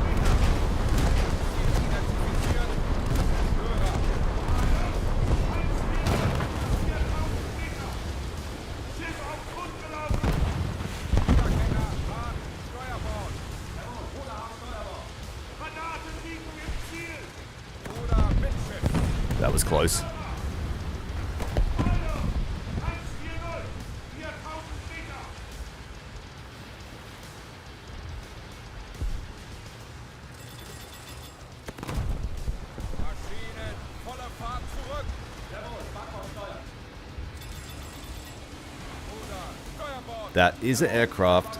That was close. Maschinen, voller Fahrt zurück. Bruder, Steuerbord. That is an aircraft.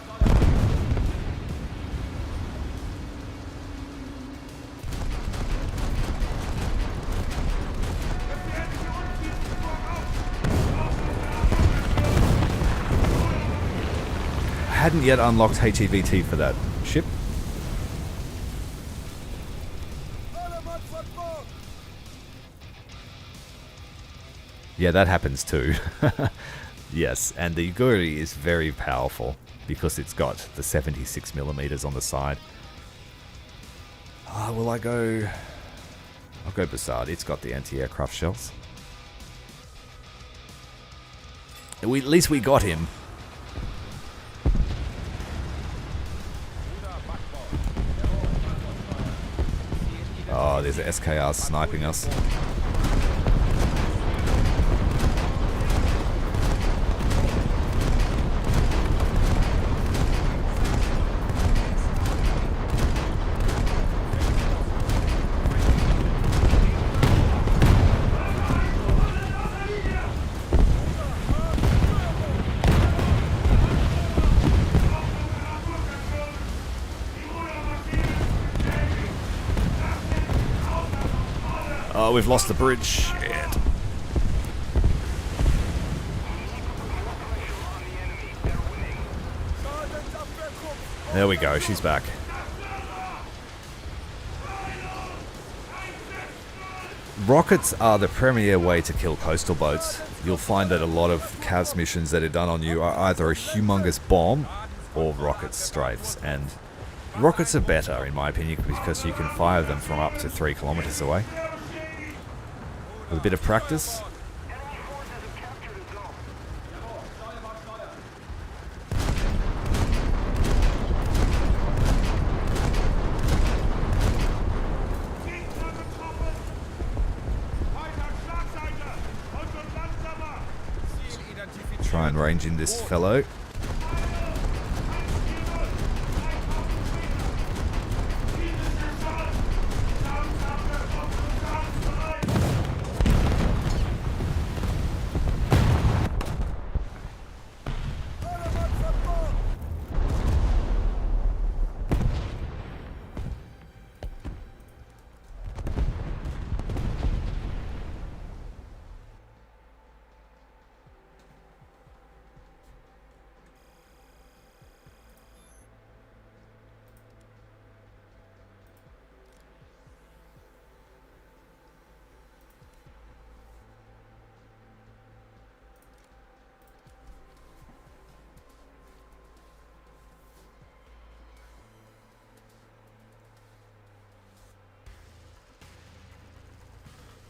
I hadn't yet unlocked HEVT for that ship. Armament von Bord. Yeah, that happens too. Yes, and the Yuguri is very powerful because it's got the 76mm on the side. Will I go... I'll go Bassard. It's got the anti-aircraft shells. At least we got him. Oh, there's an SKR sniping us. Oh, we've lost the bridge. Shit. There we go, she's back. Rockets are the premier way to kill coastal boats. You'll find that a lot of CAS missions that are done on you are either a humongous bomb or rocket strafes, and rockets are better in my opinion because you can fire them from up to 3 kilometers away. With a bit of practice. Try and range in this fellow.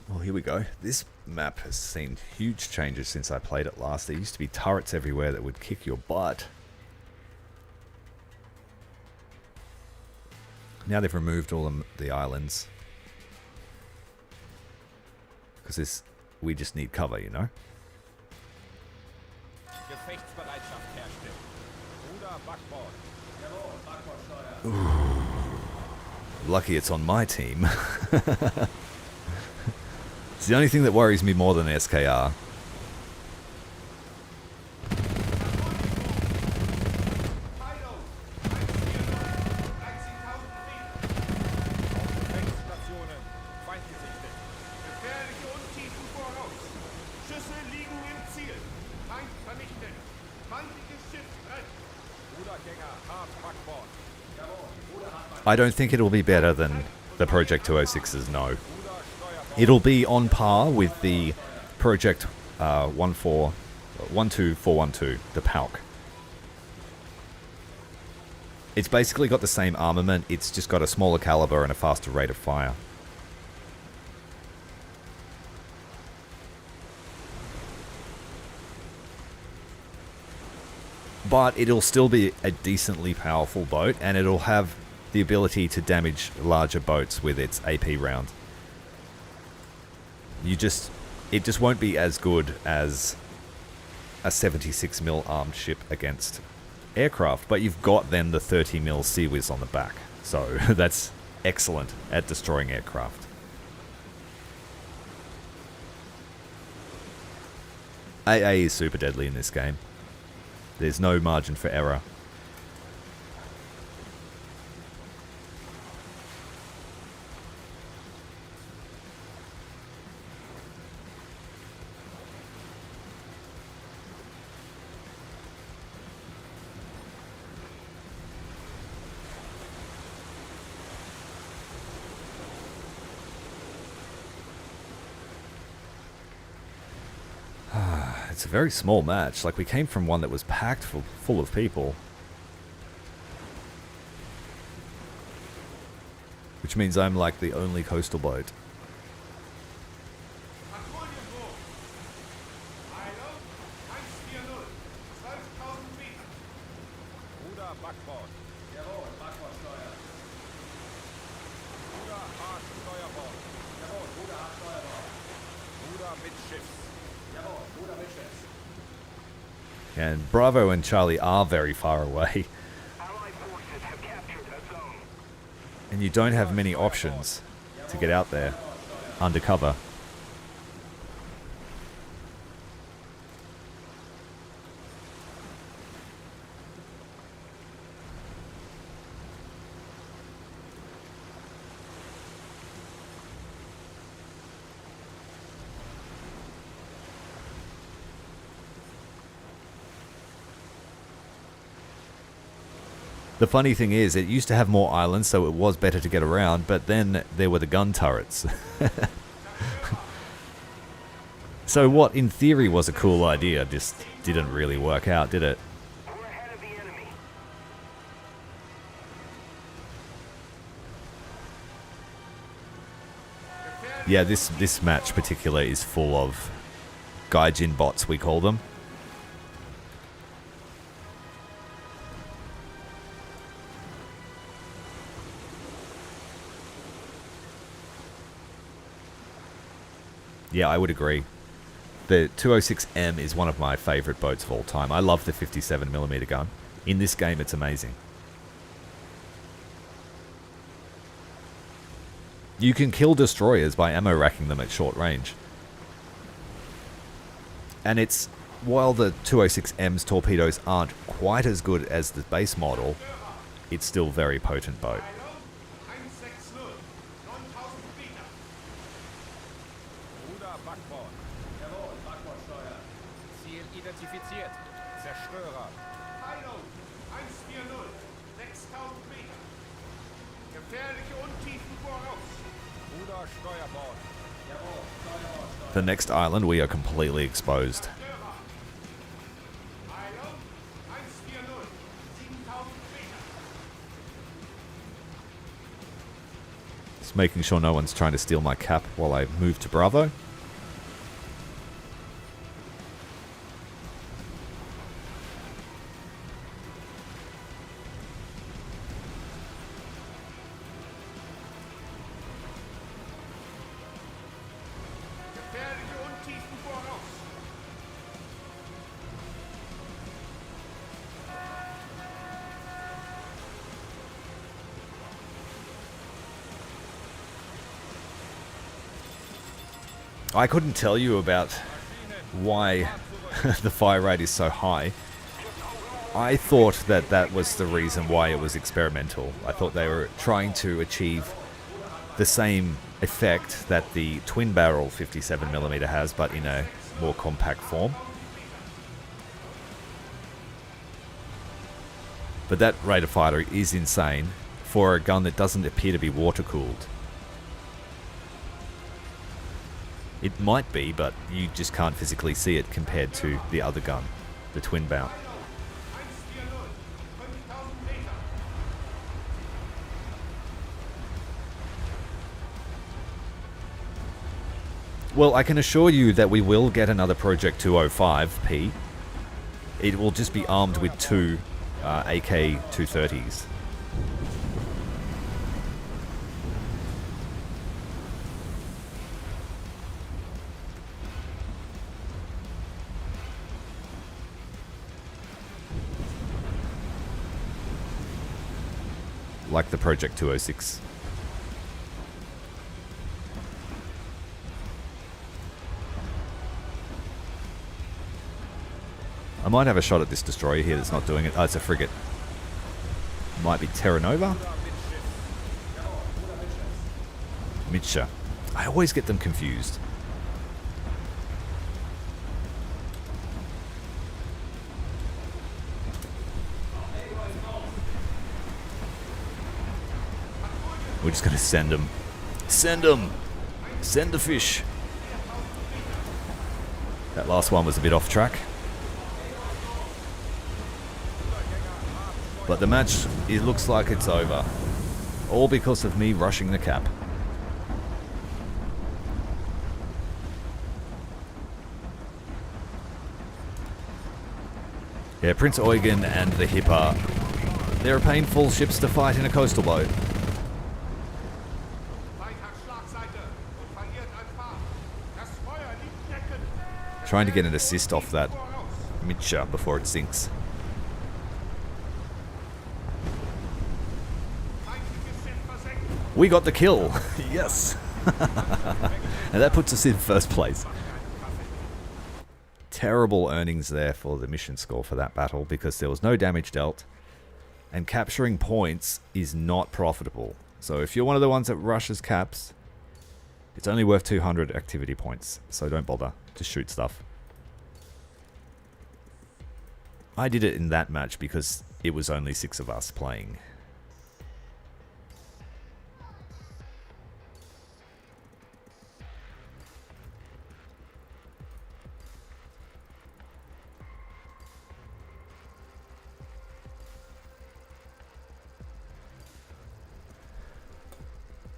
Well, here we go. This map has seen huge changes since I played it last. There used to be turrets everywhere that would kick your butt. Now they've removed all the islands. Because we just need cover, you know? Gefechtsbereitschaft herstellen. Ruder, Backbord. Jawohl, Backbordsteuer. Lucky it's on my team. It's the only thing that worries me more than SKR. Gefechtsstationen. Feind gesichtet. Gefährliche Untiefen voraus. Schüsse liegen im Ziel. Feind vernichtet. Feindliches Schiff brennt. Rudergänger, hart Backbord. Jawohl, Ruder hart I don't think it'll be better than the Project 206's, no. It'll be on par with the Project 12412, the PALC. It's basically got the same armament, it's just got a smaller caliber and a faster rate of fire. But it'll still be a decently powerful boat, and it'll have the ability to damage larger boats with its AP round. it just won't be as good as a 76mm armed ship against aircraft, but you've got then the 30mm Sea Whiz on the back, so that's excellent at destroying aircraft. AA is super deadly in this game. There's no margin for error. It's a very small match. Like, we came from one that was packed full of people. Which means I'm like the only coastal boat. Patrouillenboot. Eiler, 140, 12.000 Meter. Ruder Backbord. Jawohl, Backbordsteuer. Ruder hart Steuerbord. Jawohl, Ruder hart Steuerbord. Ruder Mittschiffs. Jawohl, Ruder Mittschiffs. And Bravo and Charlie are very far away. Allied forces have captured a zone. And you don't have many options to get out there undercover. The funny thing is, it used to have more islands, so it was better to get around, but then there were the gun turrets. So what, in theory, was a cool idea, just didn't really work out, did it? We're ahead of the enemy. Yeah, this match particular is full of Gaijin bots, we call them. Yeah, I would agree. The 206M is one of my favorite boats of all time. I love the 57mm gun. In this game, it's amazing. You can kill destroyers by ammo racking them at short range. And it's, while the 206M's torpedoes aren't quite as good as the base model, it's still a very potent boat. Eiler, 160, 9.000 Meter. Ruder Backbord. Jawohl, Backbordsteuer. Ziel identifiziert. Zerstörer. Eiler, 140, 6.000 Meter. Gefährliche Untiefen voraus. Ruder Steuerbord. Jawohl, Steuerbord. The next island, we are completely exposed. Eiler, 140, 7.000 Meter. Just making sure no one's trying to steal my cap while I move to Bravo. Gefährliche Untiefen voraus. I couldn't tell you about why the fire rate is so high. I thought that that was the reason why it was experimental. I thought they were trying to achieve the same effect that the twin barrel 57mm has, but in a more compact form. But that rate of fire is insane for a gun that doesn't appear to be water cooled. It might be, but you just can't physically see it compared to the other gun, the twin barrel. 140, 5.000 Meter. Well, I can assure you that we will get another Project 205P. It will just be armed with two AK-230s. like the Project 206. I might have a shot at this destroyer here that's not doing it. Oh, it's a frigate. Might be Terra Nova? Mitscher. I always get them confused. We're just going to send them. Send them! Send the fish! That last one was a bit off track. But the match, it looks like it's over. All because of me rushing the cap. Yeah, Prince Eugen and the Hipper. They're painful ships to fight in a coastal boat. Trying to get an assist off that Mitscher before it sinks. We got the kill! Yes! And that puts us in first place. Terrible earnings there for the mission score for that battle because there was no damage dealt. And capturing points is not profitable. So if you're one of the ones that rushes caps, it's only worth 200 activity points. So don't bother. Just shoot stuff. I did it in that match because it was only 6 of us playing.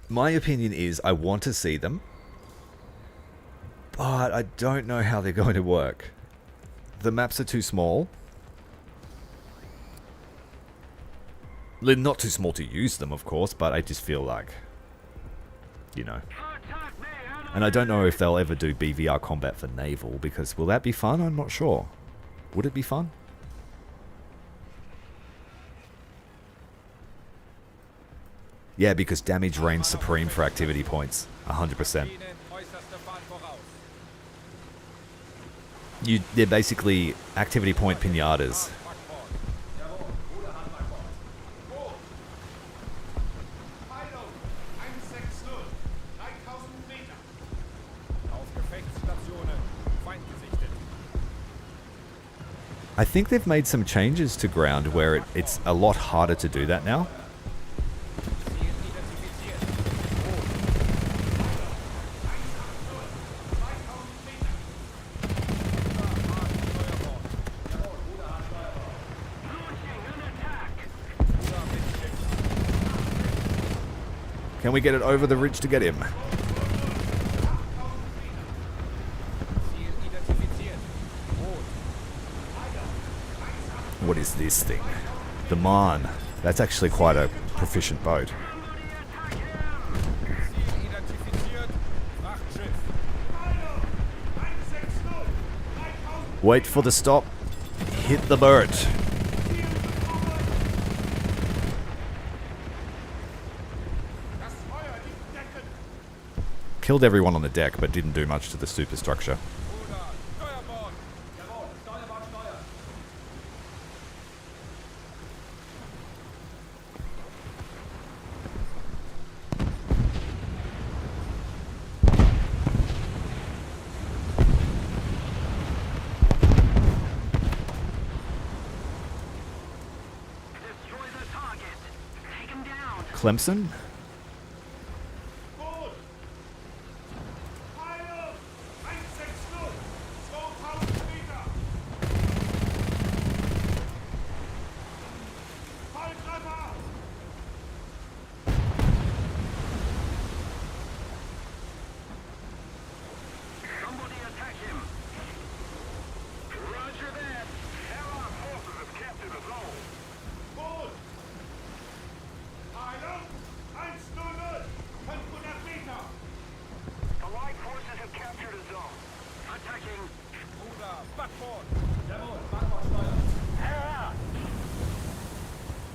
My opinion is I want to see them, but I don't know how they're going to work. The maps are too small. They're not too small to use them, of course, but I just feel like, you know. And I don't know if they'll ever do BVR combat for Naval, because will that be fun? I'm not sure. Would it be fun? Yeah, because damage reigns supreme for activity points. 100%. They're basically activity point pinatas. I think they've made some changes to ground where it's a lot harder to do that now. Can we get it over the ridge to get him? What is this thing? The Marne. That's actually quite a proficient boat. Wait for the stop. Hit the boat. Killed everyone on the deck, but didn't do much to the superstructure. Clemson?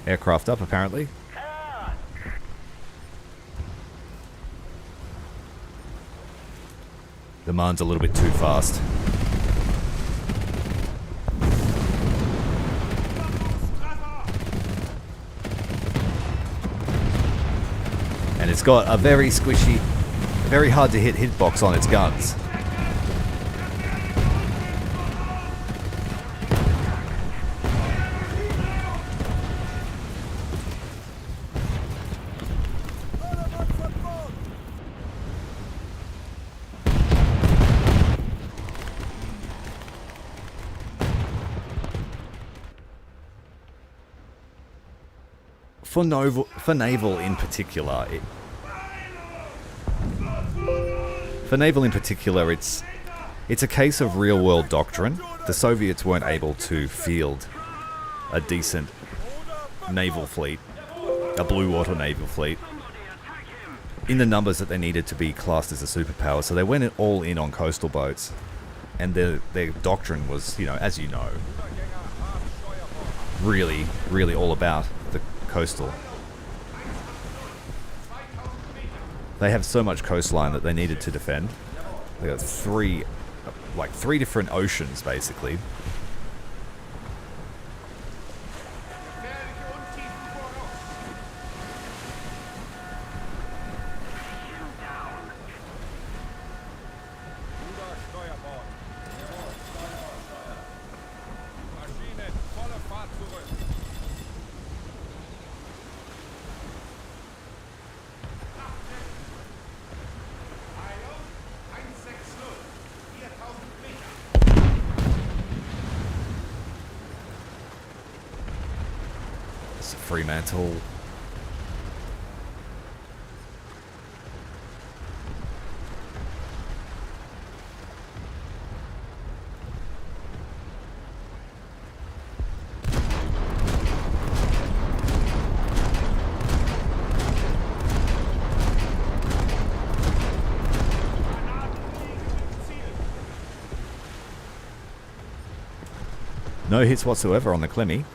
Aircraft up, apparently. The Marne's a little bit too fast. And it's got a very squishy, very hard to hit hitbox on its guns. For naval in particular, it's a case of real-world doctrine. The Soviets weren't able to field a decent naval fleet, a blue water naval fleet, in the numbers that they needed to be classed as a superpower. So they went all in on coastal boats, and their doctrine was, as you know, really, really all about the coastal. They have so much coastline that they needed to defend. They got three different oceans, basically. Fremantle. No hits whatsoever on the Clemmy.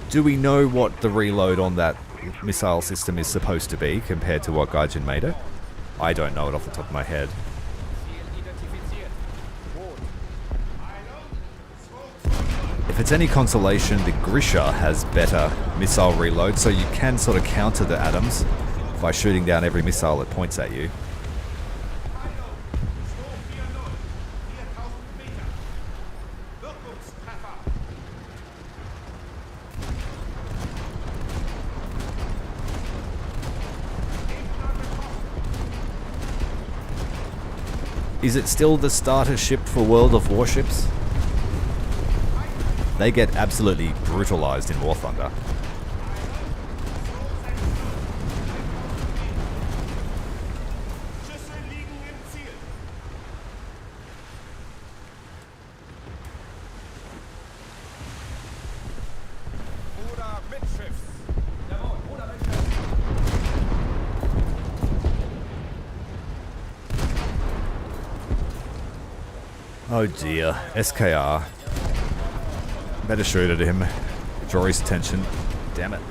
Do we know what the reload on that missile system is supposed to be compared to what Gaijin made it? I don't know it off the top of my head. If it's any consolation, the Grisha has better missile reload, so you can sort of counter the atoms by shooting down every missile that points at you. Is it still the starter ship for World of Warships? They get absolutely brutalized in War Thunder. Oh dear, SKR. Better shoot at him. Draw his attention. Damn it.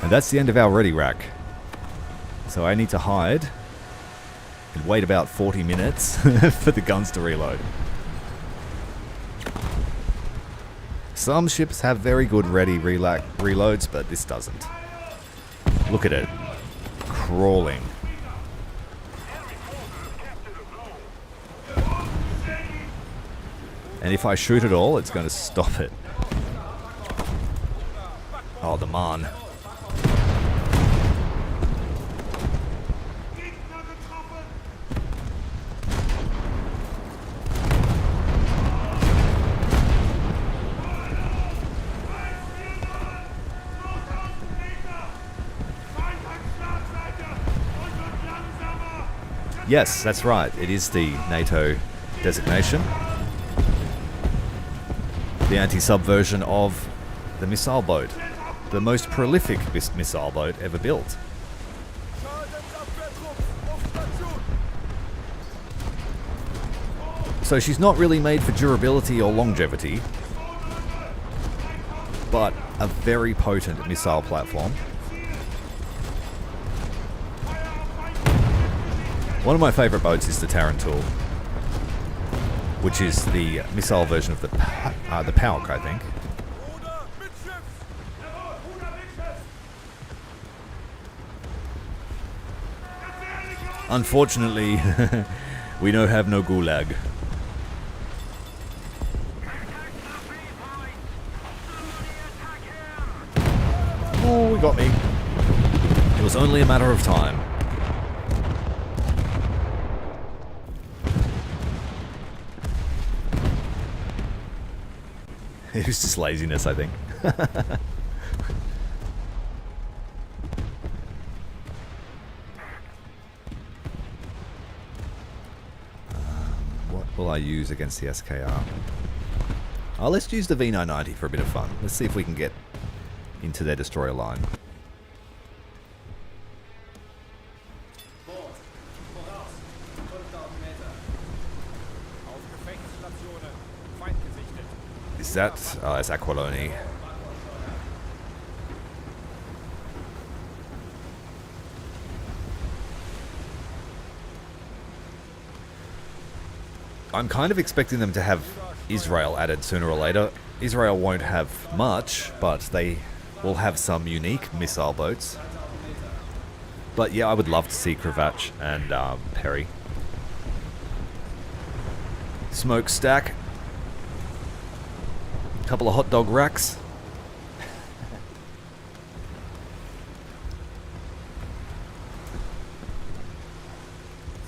And that's the end of our ready rack. So I need to hide and wait about 40 minutes for the guns to reload. Some ships have very good ready reloads, but this doesn't. Look at it. Crawling. And if I shoot it all, it's going to stop it. Oh, the Marne. Yes, that's right. It is the NATO designation. The anti-sub version of the missile boat. The most prolific missile boat ever built. So she's not really made for durability or longevity, but a very potent missile platform. One of my favourite boats is the Tarantul, which is the missile version of the Pauk, I think. Unfortunately, we don't have no gulag. Oh, he got me. It was only a matter of time. It was just laziness, I think. What will I use against the SKR? Oh, let's use the V990 for a bit of fun. Let's see if we can get into their destroyer line. Is that... oh, it's Aquiloni. I'm kind of expecting them to have Israel added sooner or later. Israel won't have much, but they will have some unique missile boats. But yeah, I would love to see Kravac and Perry. Smokestack. Couple of hot dog racks.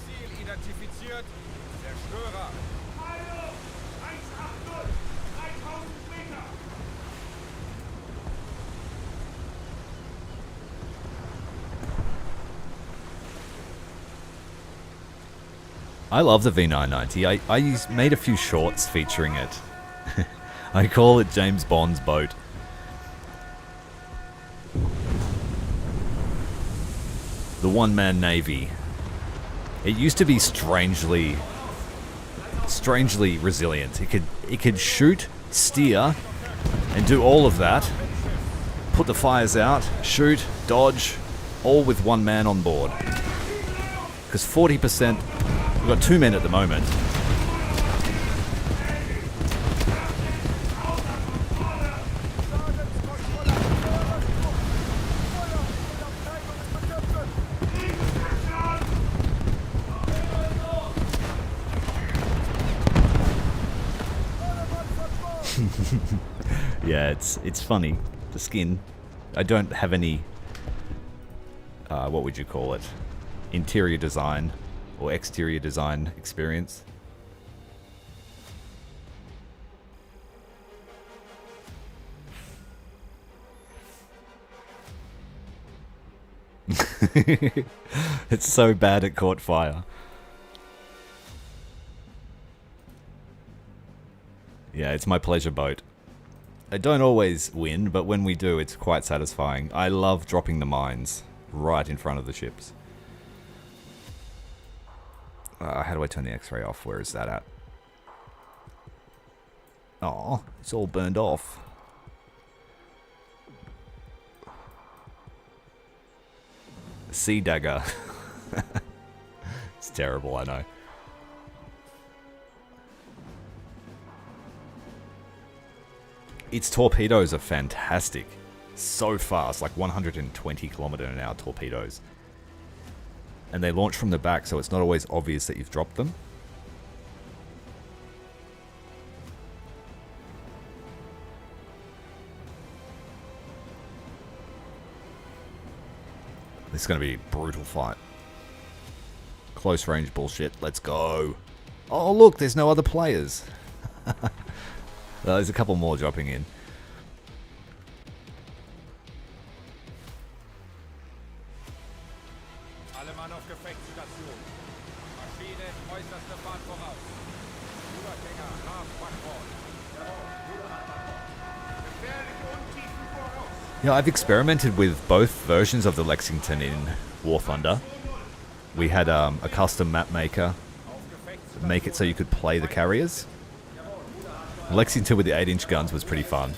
Ziel identifiziert. Zerstörer. Hallo! 180! 3000 Meter! I love the V990. I made a few shorts featuring it. I call it James Bond's boat. The one-man navy. It used to be strangely resilient. It could shoot, steer, and do all of that. Put the fires out, shoot, dodge, all with one man on board. Because 40%, we've got 2 men at the moment. Yeah, it's funny. The skin. I don't have any, what would you call it? Interior design or exterior design experience. It's so bad it caught fire. Yeah, it's my pleasure boat. I don't always win, but when we do, it's quite satisfying. I love dropping the mines right in front of the ships. How do I turn the X-ray off? Where is that at? Oh, it's all burned off. Sea dagger. It's terrible, I know. Its torpedoes are fantastic. So fast, like 120 km/h torpedoes. And they launch from the back, so it's not always obvious that you've dropped them. This is going to be a brutal fight. Close range bullshit. Let's go. Oh, look, there's no other players. There's a couple more dropping in. Alle Mann auf Gefechtsstation. Maschinen, äußerste Fahrt voraus. Rudergänger, Hafen, Backbord. Gefährliche Untiefen voraus. Yeah, I've experimented with both versions of the Lexington in War Thunder. We had a custom map maker make it so you could play the carriers. Lexington with the 8-inch guns was pretty fun.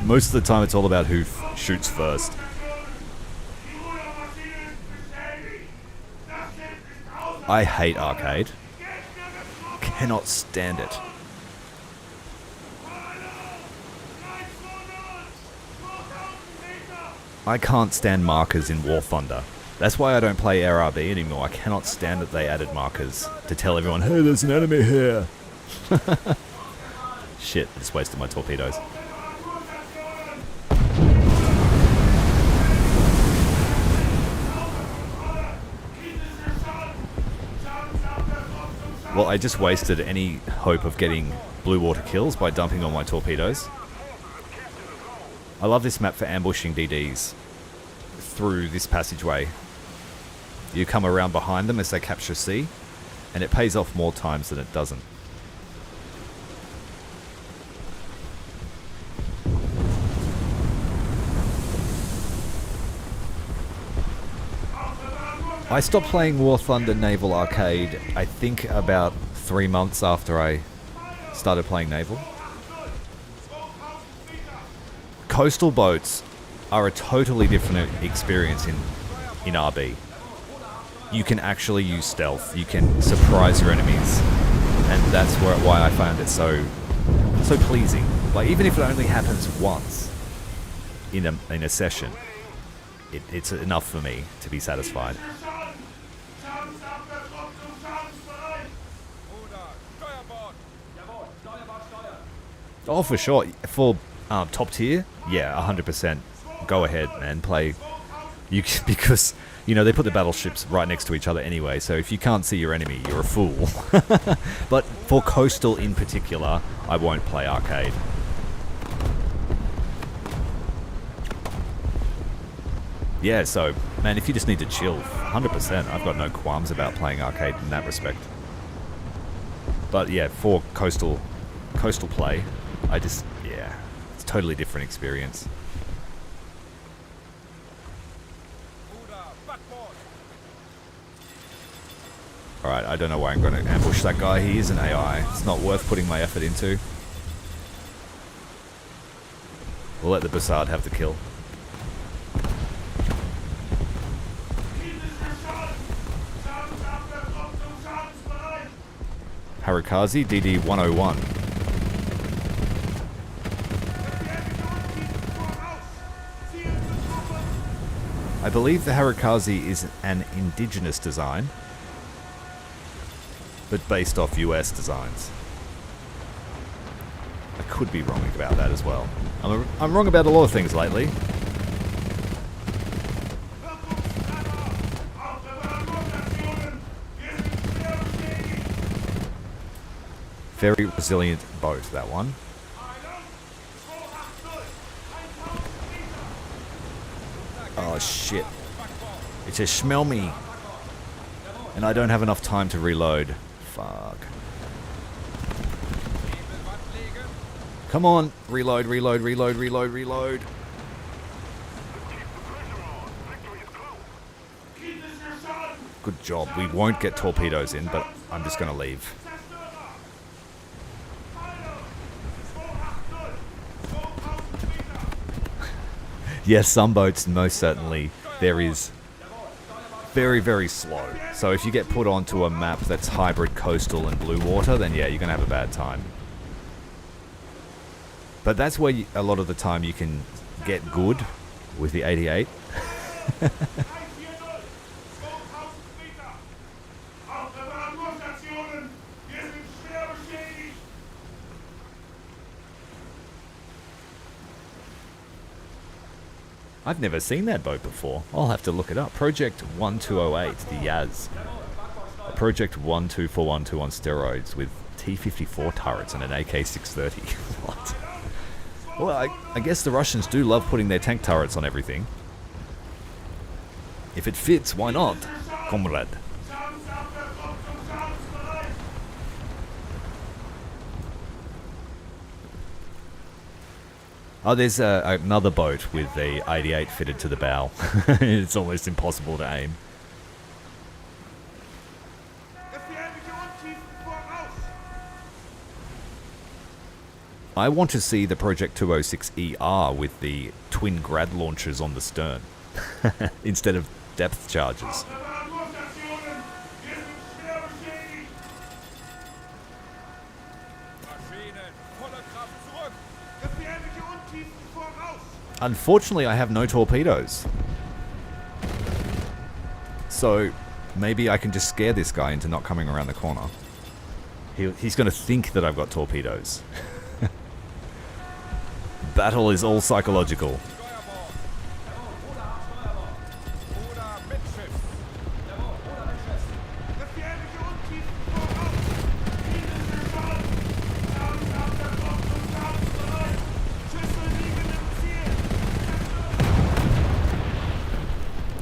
Most of the time it's all about who shoots first. I hate arcade. Cannot stand it. I can't stand markers in War Thunder. That's why I don't play RRB anymore. I cannot stand that they added markers to tell everyone, hey, there's an enemy here. Shit, I just wasted my torpedoes. Well, I just wasted any hope of getting blue water kills by dumping all my torpedoes. I love this map for ambushing DDs through this passageway. You come around behind them as they capture C, and it pays off more times than it doesn't. I stopped playing War Thunder Naval Arcade, I think about 3 months after I started playing Naval. Coastal boats are a totally different experience in RB. You can actually use stealth, you can surprise your enemies, and that's why I found it so pleasing. Like, even if it only happens once in a session, it's enough for me to be satisfied. Oh, for sure. For top tier, yeah, 100%. Go ahead, man. Play. Because, you know, they put the battleships right next to each other anyway, so if you can't see your enemy, you're a fool. But for coastal in particular, I won't play arcade. Yeah, so, man, if you just need to chill, 100%, I've got no qualms about playing arcade in that respect. But yeah, for coastal play, yeah, it's a totally different experience. Alright, I don't know why I'm going to ambush that guy. He is an AI. It's not worth putting my effort into. We'll let the Bussard have the kill. Harikaze, DD 101. I believe the Harikaze is an indigenous design, but based off US designs. I could be wrong about that as well. I'm wrong about a lot of things lately. Very resilient boat, that one. Oh shit. It just smell me. And I don't have enough time to reload. Fuck. Come on. Reload, reload, reload, reload, reload. Good job. We won't get torpedoes in, but I'm just going to leave. Yes, some boats, most certainly, there is very, very slow. So if you get put onto a map that's hybrid coastal and blue water, then yeah, you're going to have a bad time. But that's where a lot of the time you can get good with the 88. I've never seen that boat before. I'll have to look it up. Project 1208, the Yaz. A Project 12412 on steroids with T-54 turrets and an AK-630. What? Well, I guess the Russians do love putting their tank turrets on everything. If it fits, why not, comrade? Oh, there's another boat with the 88 fitted to the bow. It's almost impossible to aim. I want to see the Project 206ER with the twin grad launchers on the stern instead of depth charges. Unfortunately, I have no torpedoes. So, maybe I can just scare this guy into not coming around the corner. He's going to think that I've got torpedoes. Battle is all psychological.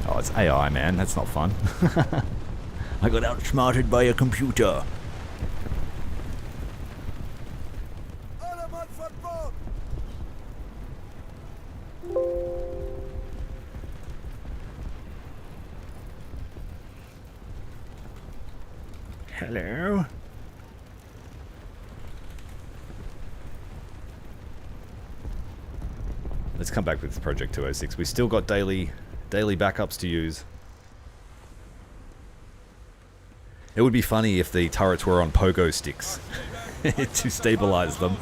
Oh, it's AI, man. That's not fun. I got outsmarted by a computer. Hello? Let's come back with Project 206. We still got daily backups to use. It would be funny if the turrets were on pogo sticks to stabilize them.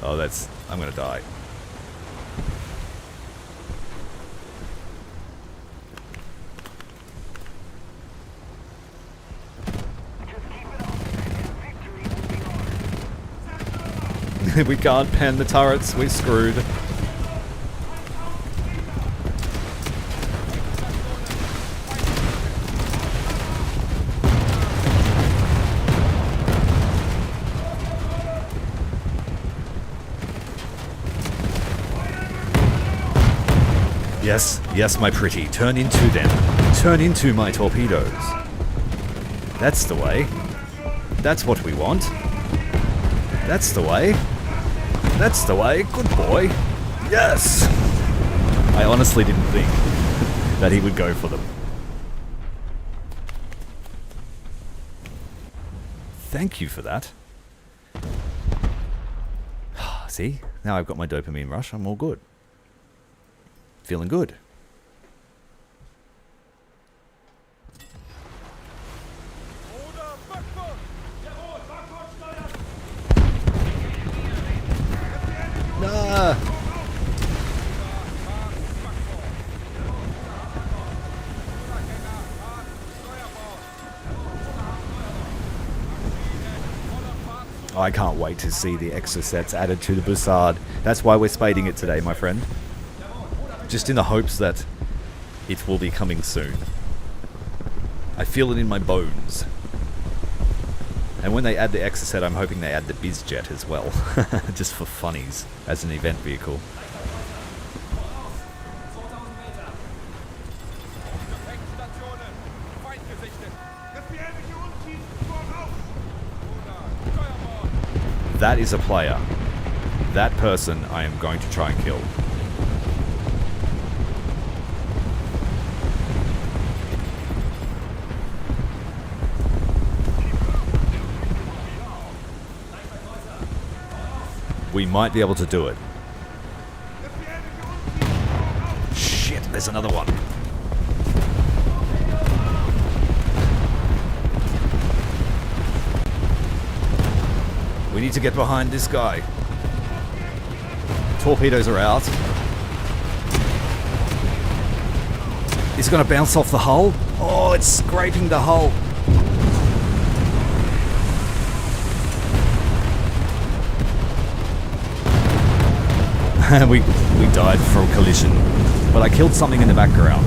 Oh, I'm gonna die. We can't pen the turrets, we're screwed. Yes, yes, my pretty, turn into them. Turn into my torpedoes. That's the way. That's what we want. That's the way. That's the way. Good boy. Yes! I honestly didn't think that he would go for them. Thank you for that. See? Now I've got my dopamine rush. I'm all good. Feeling good. Nah. Oh, I can't wait to see the extra sets added to the Bussard. That's why we're spading it today, my friend. Just in the hopes that it will be coming soon. I feel it in my bones. And when they add the extra set, I'm hoping they add the BizJet as well. Just for funnies, as an event vehicle. That is a player. That person I am going to try and kill. We might be able to do it. Shit, there's another one. We need to get behind this guy. Torpedoes are out. Is it going to bounce off the hull? Oh, it's scraping the hull. we died from collision, but I killed something in the background.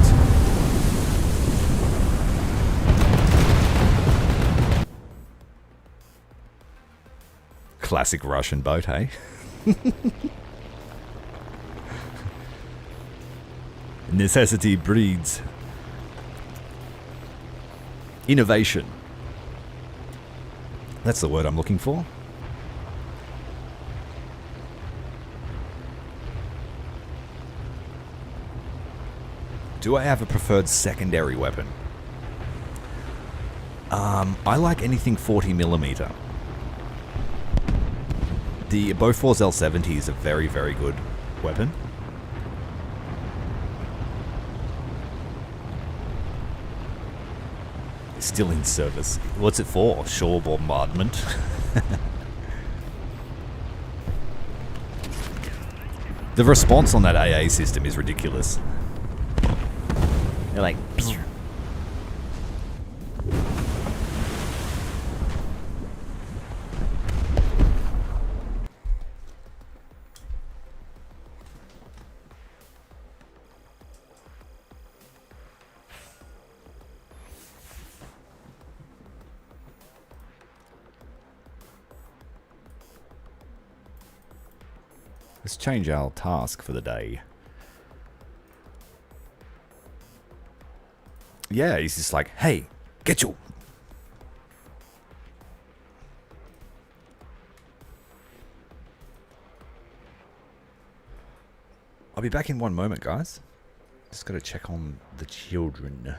Classic Russian boat, hey? Necessity breeds innovation. That's the word I'm looking for. Do I have a preferred secondary weapon? I like anything 40mm. The Bofors L70 is a very, very good weapon. It's still in service. What's it for? Shore bombardment. The response on that AA system is ridiculous. They're like... Let's change our task for the day. Yeah, he's just like, hey, get you. I'll be back in one moment, guys. Just got to check on the children.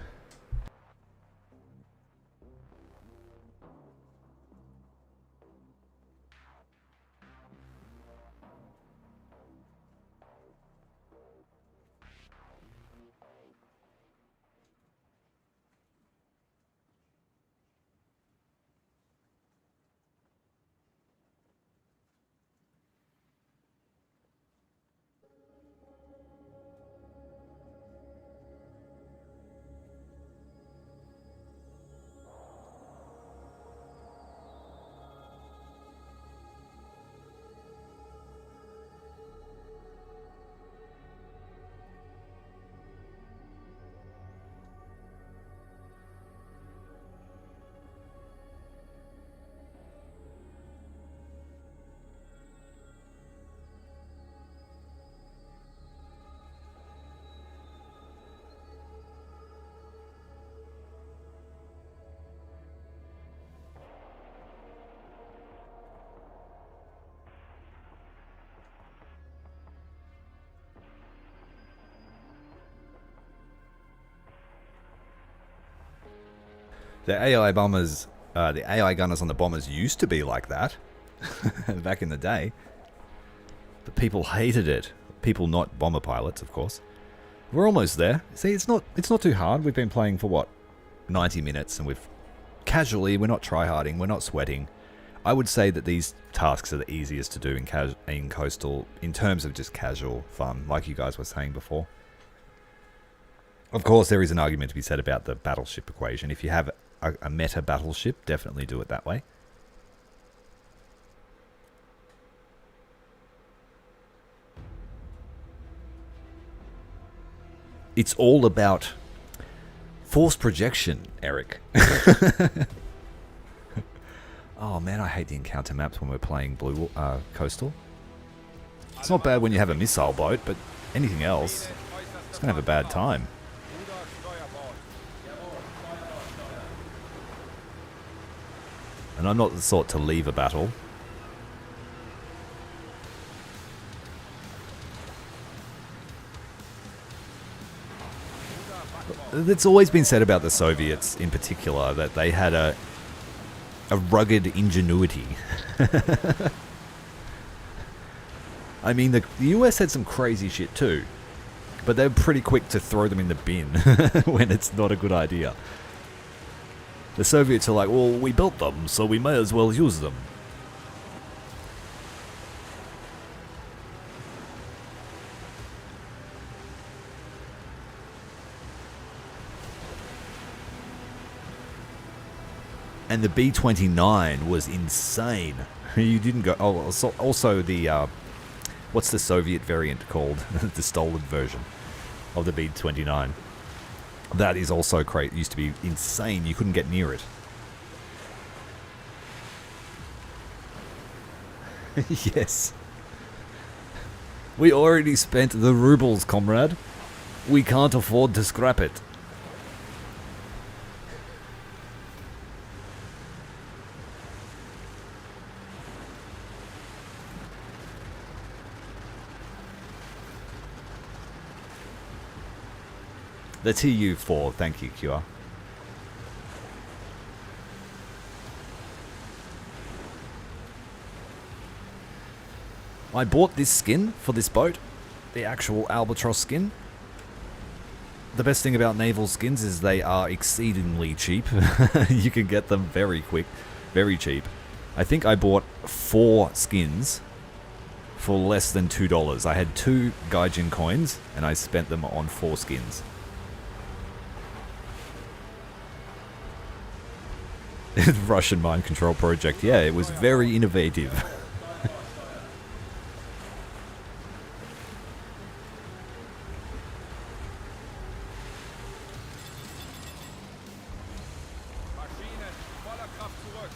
The AI bombers, the AI gunners on the bombers used to be like that back in the day. But people hated it. People, not bomber pilots, of course. We're almost there. See, it's not too hard. We've been playing for what, 90 minutes, and we're not tryharding, we're not sweating. I would say that these tasks are the easiest to do in Coastal in terms of just casual fun, like you guys were saying before. Of course, there is an argument to be said about the battleship equation. If you have a meta battleship, definitely do it that way. It's all about force projection, Eric. Oh man, I hate the encounter maps when we're playing Coastal. It's not bad when you have a missile boat, but anything else, it's gonna have a bad time. And I'm not the sort to leave a battle. It's always been said about the Soviets in particular that they had a rugged ingenuity. I mean, the US had some crazy shit too, but they're pretty quick to throw them in the bin when it's not a good idea. The Soviets are like, well, we built them, so we may as well use them. And the B-29 was insane. You didn't go... Oh, also the... what's the Soviet variant called? The stolen version of the B-29. That is also crazy. It used to be insane. You couldn't get near it. Yes. We already spent the rubles, comrade. We can't afford to scrap it. The TU4, thank you, QR. I bought this skin for this boat, the actual Albatross skin. The best thing about naval skins is they are exceedingly cheap. You can get them very quick, very cheap. I think I bought 4 skins for less than $2. I had 2 Gaijin coins and I spent them on 4 skins. Russian mind control project, yeah, it was very innovative. Maschinen, voller Kraft zurück.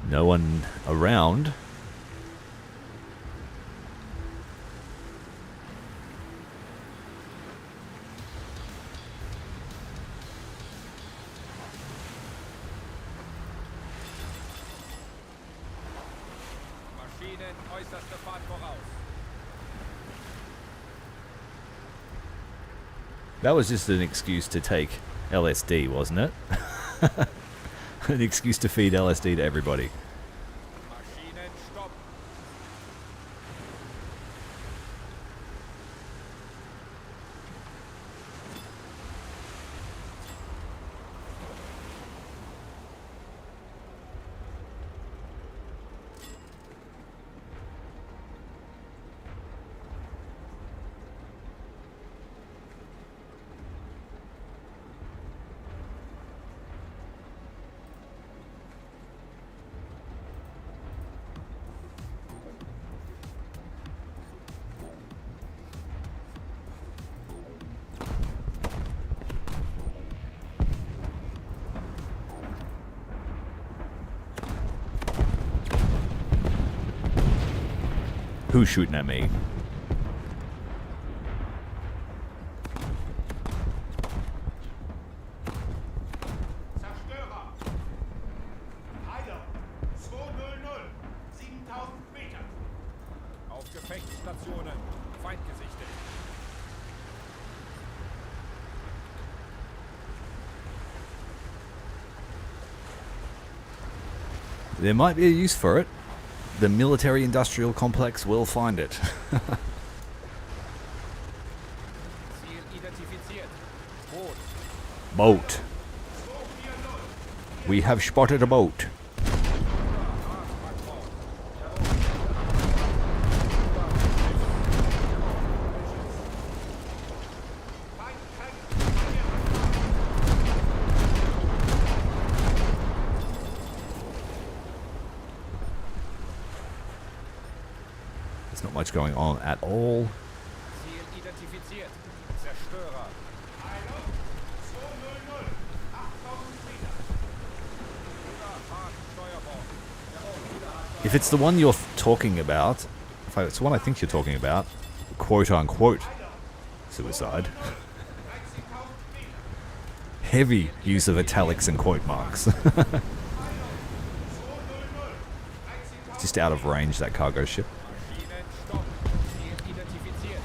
No one around. Maschinen, äußerste Fahrt voraus. That was just an excuse to take LSD, wasn't it? An excuse to feed LSD to everybody. Maschinen, stopp. Who's shooting at me? Zerstörer! Heiler! 200! 7000 Meter! Auf Gefechtsstationen. Feind gesichtet. There might be a use for it. The military-industrial complex will find it. Ziel identifiziert. Boot. Boat. We have spotted a boat. There's not much going on at all. Ziel identifiziert. Zerstörer. Heiler! 200! 8000 Meter! If it's the one you're talking about, if it's the one I think you're talking about, quote unquote suicide. 13.000 Meter! Heavy use of italics and quote marks. 200! 13.000 Just out of range, that cargo ship. Maschinen, stopp. Ziel identifiziert.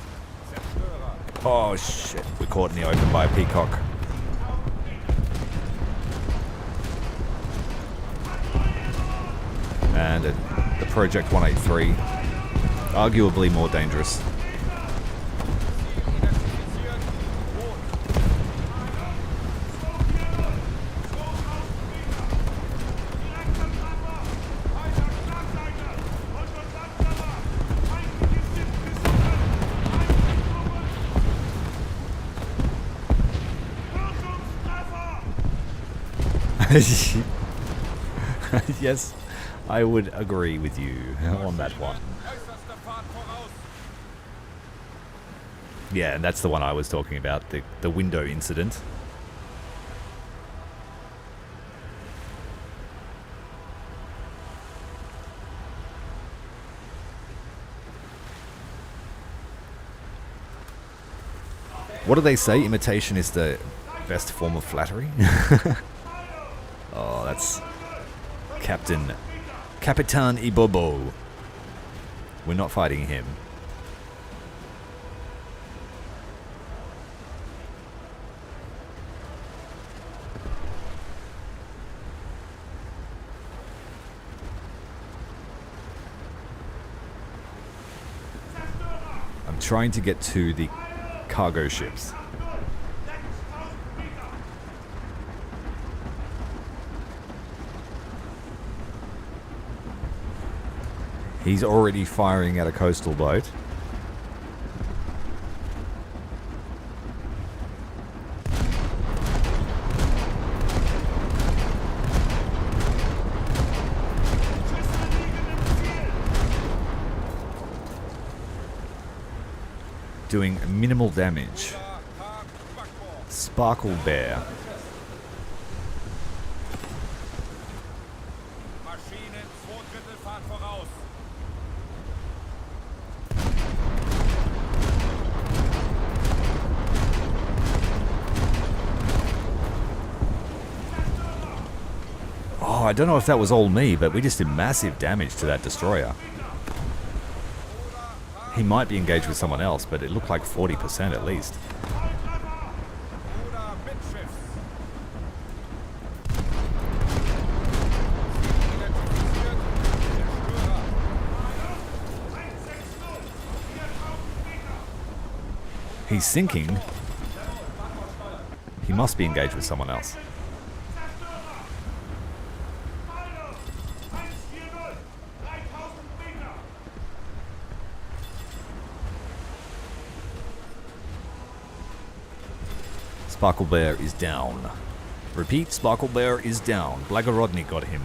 Zerstörer. Oh shit, we're caught in the open by a peacock. And the Project 183, arguably more dangerous. Identifiziert. Boot. Direkter Treffer! Heiler Startseite! Und Landjammer! Feindliches Schiff gesichert! Einsatzgruppe! Wirkungstreffer! Yes, I would agree with you on that one. Äußerste Fahrt voraus. Yeah, and that's the one I was talking about, the window incident. What do they say? Imitation is the best form of flattery? Oh, that's Capitan Ibobo. We're not fighting him. I'm trying to get to the cargo ships. He's already firing at a coastal boat. Doing minimal damage. Sparkle Bear. Maschine 2/3 Fahrt voraus. Oh, I don't know if that was all me, but we just did massive damage to that destroyer. He might be engaged with someone else, but it looked like 40% at least. Bruder mit Schiffs. Identifiziert. Zerstörer. He's sinking. He must be engaged with someone else. Sparkle Bear is down. Repeat, Sparkle Bear is down. Blagorodny got him.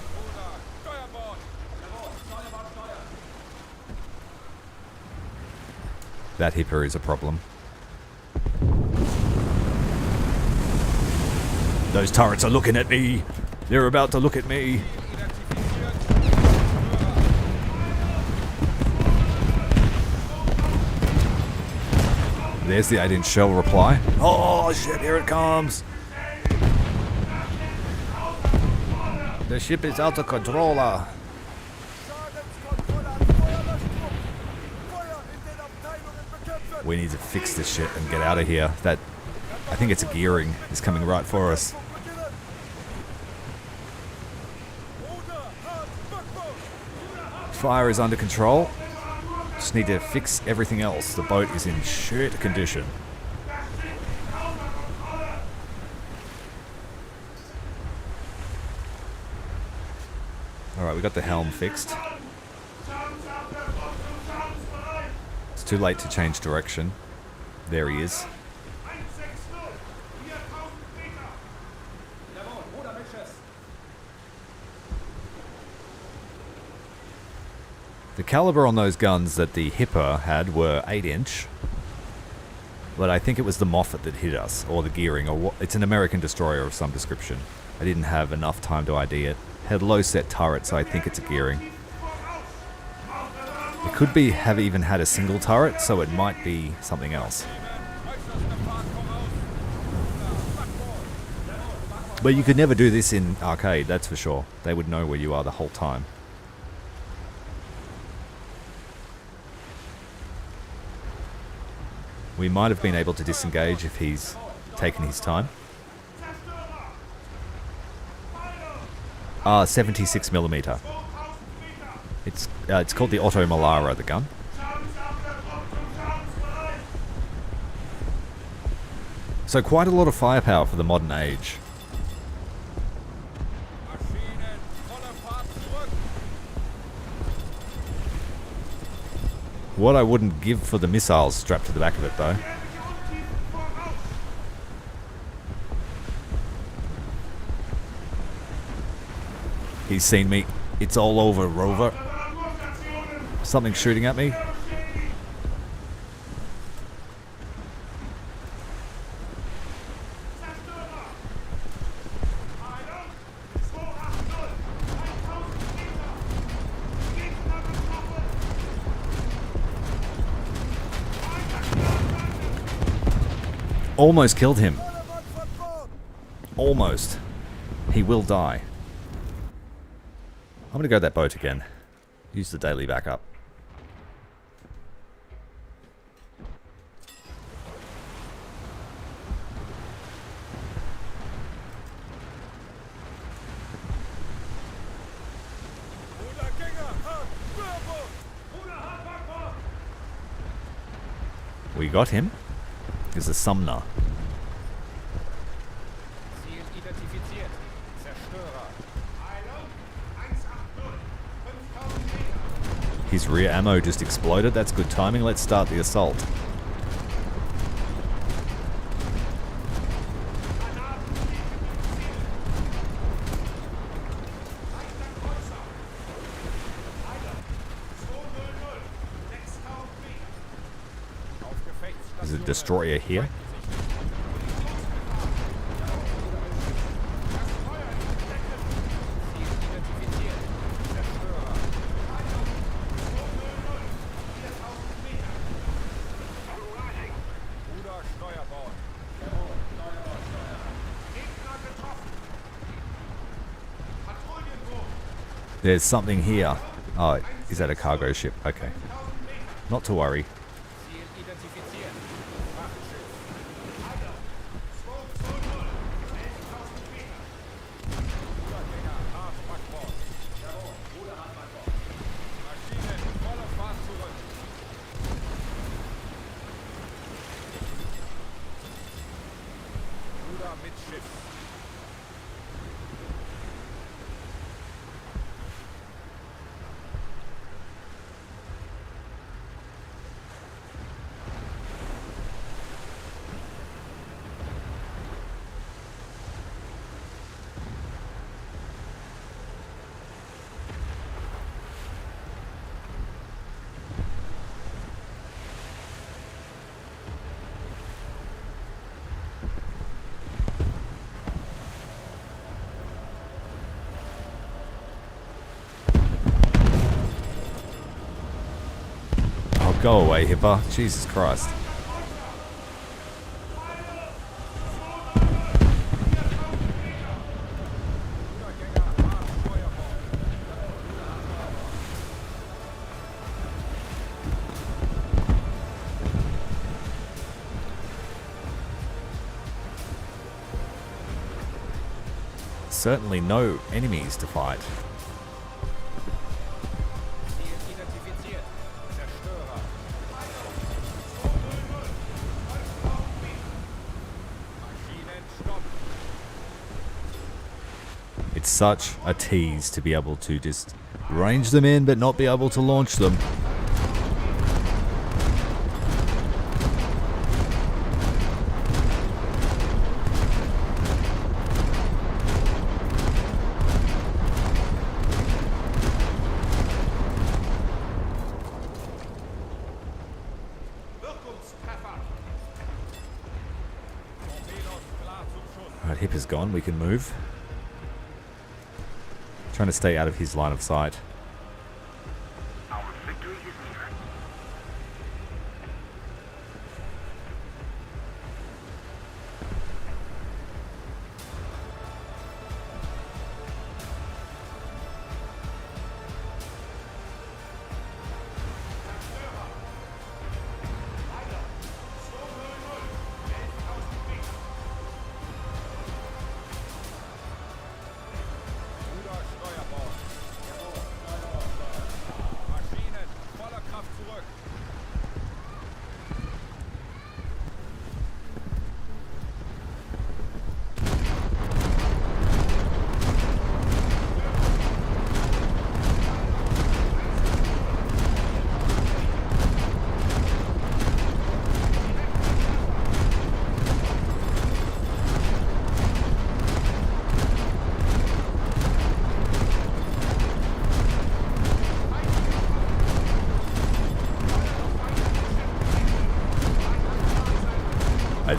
Bruder, Steuerbord. That hipper is a problem. Those turrets are looking at me. They're about to look at me. There's the 8-inch shell reply. Oh shit, here it comes. The ship is out of control. Schadenskontrolle an Feuerlöschdruck. Feuer in den Abteilungen bekämpfen. We need to fix this shit and get out of here. That, I think it's a gearing, is coming right for us. Bruder, hart, Backbord. Fire is under control. Just need to fix everything else. The boat is in shit condition. Alright, we got the helm fixed. It's too late to change direction. There he is. Jawohl, Bruder mit Schiffs. The caliber on those guns that the Hipper had were 8-inch. But I think it was the Moffat that hit us, or the gearing, or what. It's an American destroyer of some description. I didn't have enough time to ID it. Had low set turret, so I think it's a gearing. It could be have even had a single turret, so it might be something else. Äußerste Fahrt voraus. Backbord. But you could never do this in arcade, that's for sure. They would know where you are the whole time. We might have been able to disengage if he's taken his time. 76mm. It's called the Otto Malara, the gun. So quite a lot of firepower for the modern age. Maschinen, volle Fahrt zurück. What I wouldn't give for the missiles strapped to the back of it, though. He's seen me. It's all over, Rover. Something's shooting at me. Almost killed him. Almost. He will die. I'm gonna go that boat again. Use the daily backup. We got him. He's a Sumner. Ziel identifiziert. Zerstörer. Eilung 180, 5000 Meter. His rear ammo just exploded. That's good timing. Let's start the assault. Granaten fliegen im Ziel. Leichter Kreuzer. Eilung 200, 6000 Meter. Auf Gefechtsstation. There's a destroyer here. Ziel identifiziert. Zerstörer. Bruder Steuerbord. Gegner getroffen. Patrouillenboot. There's something here. Oh, is that a cargo ship? Okay. 1000 Meter. Not to worry. Ziel identifiziert. Frachtschiff. Eilung 220, 11.000 Meter. Brudergänger Hart Backbord. Jawohl, Bruder Hart Backbord. Maschinen, volle Fahrt zurück. Bruder mit Schiff. Oh, go away, Hipper. Jesus Christ. Brudergänger Hart Steuerbord. Certainly no enemies to fight. Ziel identifiziert. Zerstörer. Maschinen stopp. It's such a tease to be able to just range them in but not be able to launch them. Wirkungstreffer. Torpedos klar zum Schuss. Alright, Hipper's gone. We can move. Trying to stay out of his line of sight. Our victory is near. Eilung 200, 11.000 Meter. Bruder Steuerbord. Jawohl,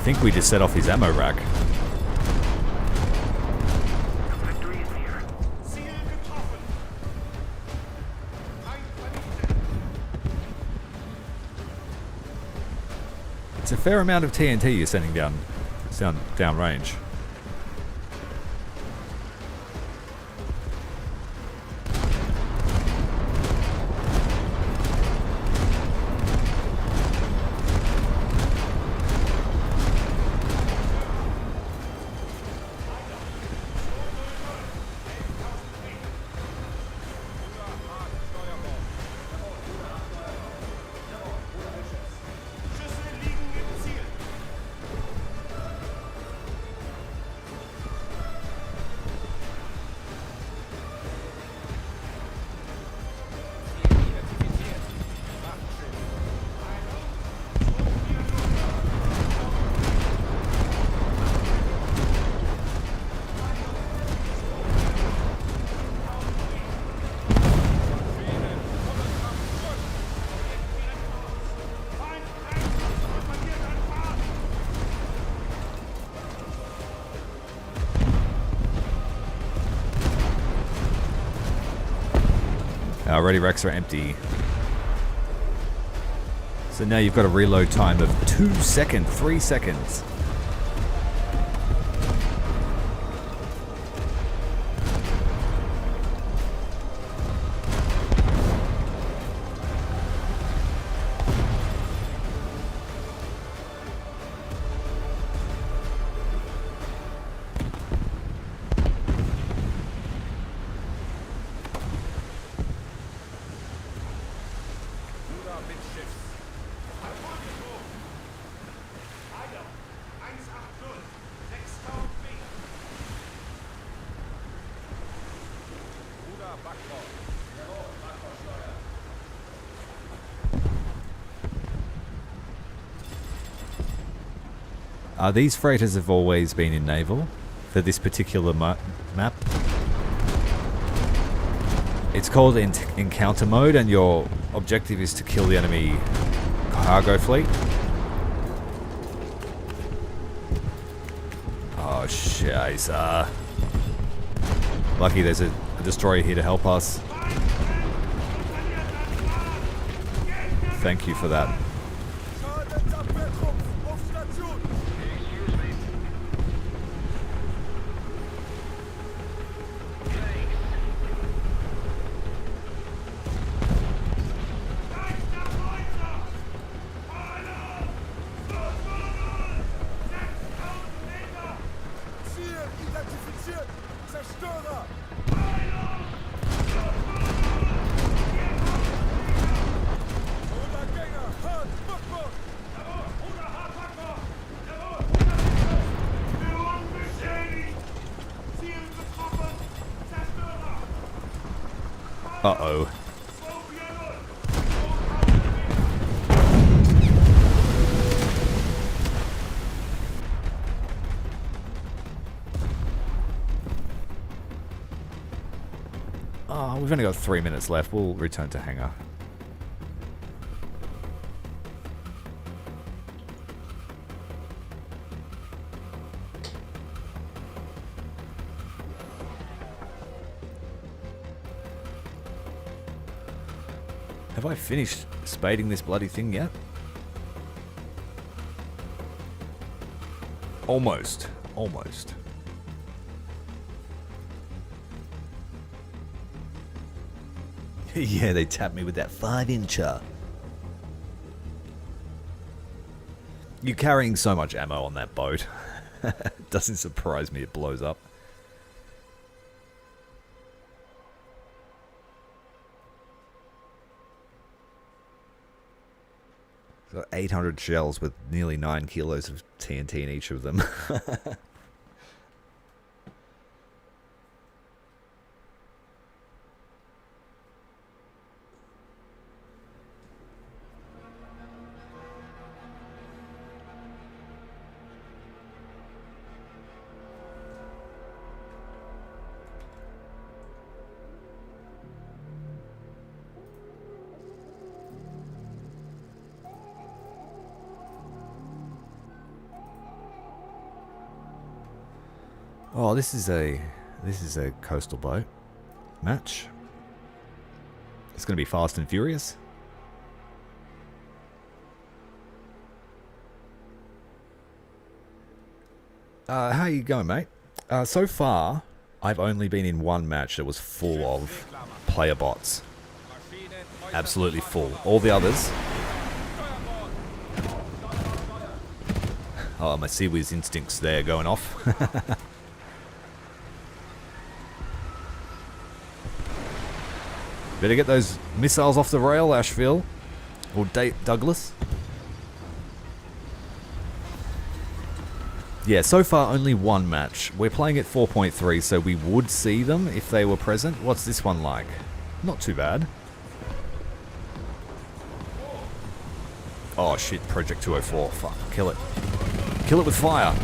think we just set off his ammo rack. The victory is near. Ziel getroffen. Feind vernichtet. It's a fair amount of TNT you're sending down range. Schüsse liegen im Ziel. Identifiziert. Wachenschiff. Maschinen. Volle Kraft zurück. Feind rechts und verliert an Fahrt. Already racks are empty. So now you've got a reload time of 2 seconds, 3 seconds. Bruder Mittschiffs. Hervorgehoben. Heiler. 180. 6000 Meter. Bruder Backbord. These freighters have always been in Naval for this particular map. It's called Encounter Mode, and your objective is to kill the enemy cargo fleet. Oh, scheiße. Lucky there's a destroyer here to help us. Thank you for that. Schadensabwehrtrupp auf Station. Excuse me. Thanks. Leichter Kreuzer. Heiler. 6000 Meter. Ziel identifiziert. Zerstörer. Untergänger. Hart. Backbord. Jawohl, Bruder Hartbacker. Jawohl, Bruder. Führung beschädigt. Ziel getroffen. Zerstörer. Uh-oh. 240. Oh, we've only got 3 minutes left. We'll return to hangar. Have I finished spading this bloody thing yet? Almost. Almost. Yeah, they tapped me with that 5-incher. You're carrying so much ammo on that boat. It doesn't surprise me it blows up. Got 800 shells with nearly 9 kilos of TNT in each of them. Oh, this is a coastal boat match. It's going to be fast and furious. How you going, mate? So far, I've only been in one match that was full of player bots. Absolutely full. All the others... Oh, my Seaweed's instincts there going off. Better get those missiles off the rail, Asheville. Or Douglas. Yeah, so far only one match. We're playing at 4.3, so we would see them if they were present. What's this one like? Not too bad. Oh shit, Project 204. Fuck, kill it. Kill it with fire.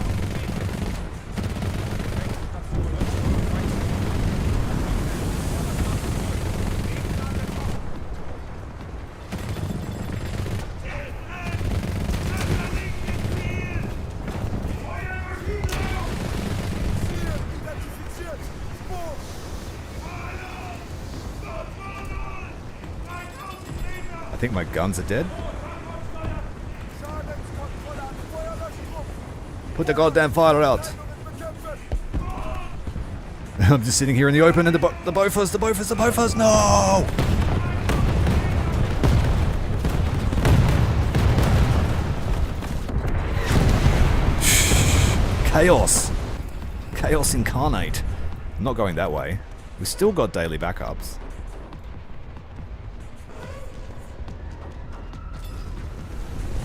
I think my guns are dead. Put the goddamn fire out. I'm just sitting here in the open and the Bofors, no! Chaos. Chaos incarnate. I'm not going that way. We've still got daily backups.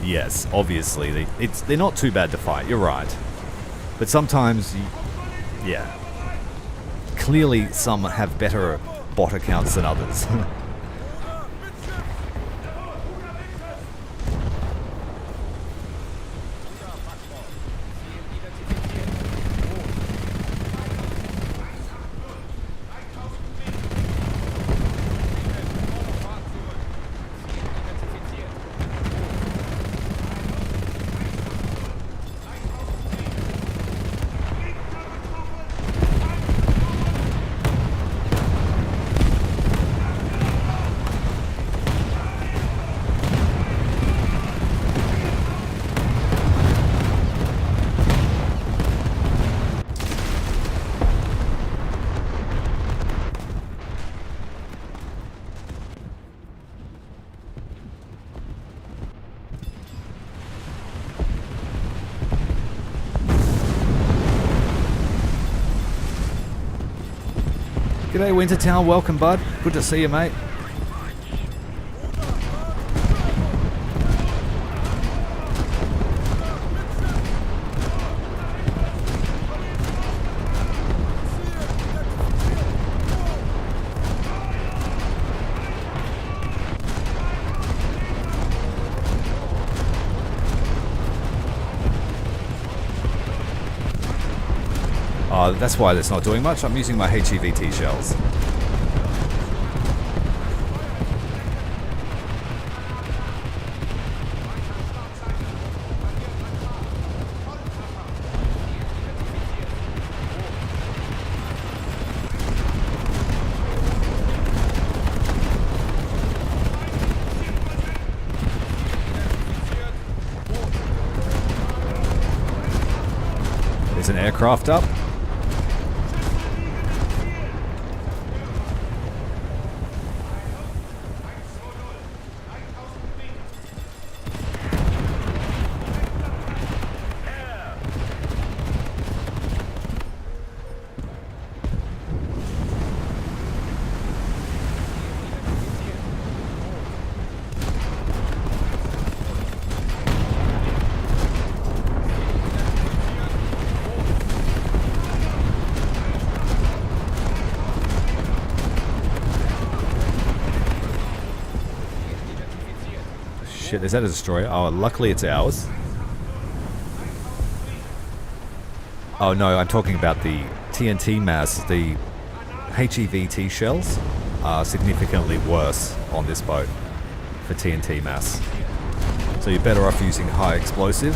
Yes, obviously, they're not too bad to fight, you're right. But sometimes, yeah. Clearly some have better bot accounts than others. G'day Wintertown, welcome bud. Good to see you, mate. That's why that's not doing much. I'm using my HEVT shells. There's an aircraft up. Shit, is that a destroyer? Oh, luckily it's ours. Oh no, I'm talking about the TNT mass. The HEVT shells are significantly worse on this boat for TNT mass. So you're better off using high explosive.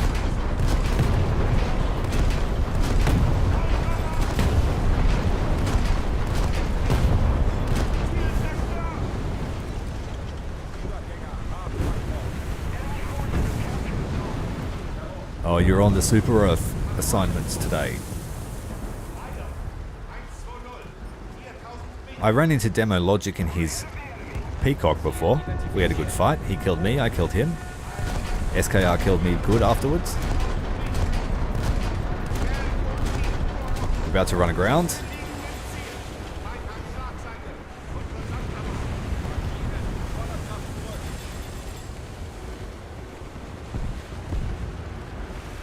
Oh, you're on the Super Earth assignments today. I ran into Demo Logic in his Peacock before. We had a good fight. He killed me, I killed him. SKR killed me good afterwards. About to run aground.